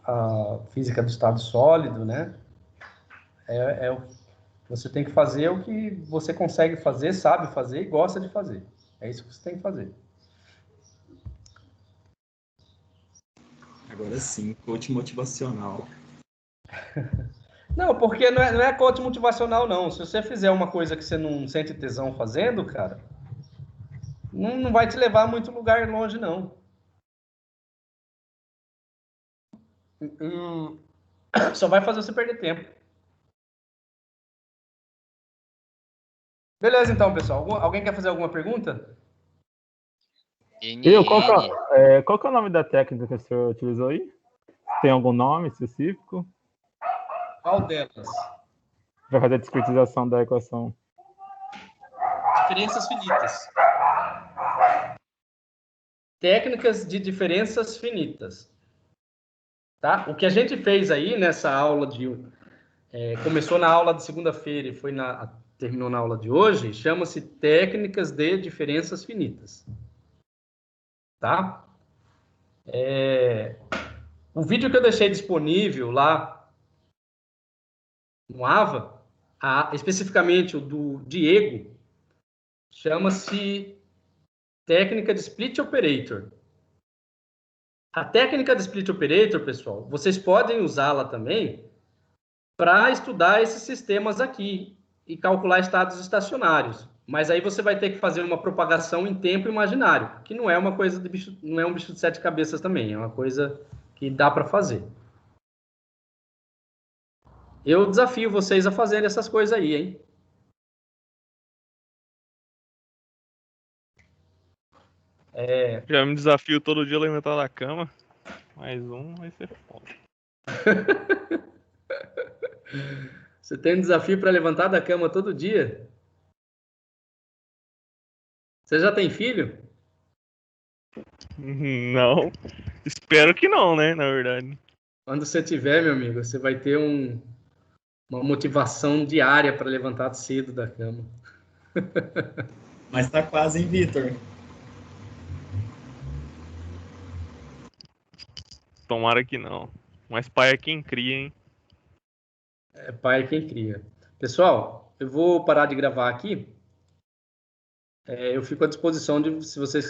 Speaker 2: a física do estado sólido, né? Você tem que fazer o que você consegue fazer, sabe fazer e gosta de fazer. É isso que você tem que fazer.
Speaker 4: Agora sim, coach motivacional.
Speaker 2: Não, porque não é coach motivacional, não. Se você fizer uma coisa que você não sente tesão fazendo, cara, não vai te levar a muito lugar longe, não. Só vai fazer você perder tempo. Beleza, então, pessoal. Alguém quer fazer alguma pergunta?
Speaker 3: Qual que é o nome da técnica que o senhor utilizou aí? Tem algum nome específico?
Speaker 2: Qual delas?
Speaker 3: Para fazer a discretização da equação.
Speaker 2: Diferenças finitas. Técnicas de diferenças finitas. Tá? O que a gente fez aí nessa aula começou na aula de segunda-feira e terminou na aula de hoje, chama-se técnicas de diferenças finitas. Tá? O vídeo que eu deixei disponível lá no AVA, especificamente o do Diego, chama-se técnica de split operator. A técnica de split operator, pessoal, vocês podem usá-la também para estudar esses sistemas aqui e calcular estados estacionários. Mas aí você vai ter que fazer uma propagação em tempo imaginário, que não é uma coisa não é um bicho de 7 cabeças também, é uma coisa que dá para fazer. Eu desafio vocês a fazerem essas coisas aí, hein?
Speaker 1: Já me desafio todo dia a levantar da cama. Mais um vai ser foda.
Speaker 2: Você tem um desafio para levantar da cama todo dia? Você já tem filho?
Speaker 1: Não. Espero que não, né? Na verdade.
Speaker 2: Quando você tiver, meu amigo, você vai ter uma motivação diária para levantar cedo da cama.
Speaker 4: Mas tá quase, hein, Vitor?
Speaker 1: tomara que não. Mas pai é quem cria, hein?
Speaker 2: É pai é quem cria. Pessoal, eu vou parar de gravar aqui. Eu fico à disposição de, se vocês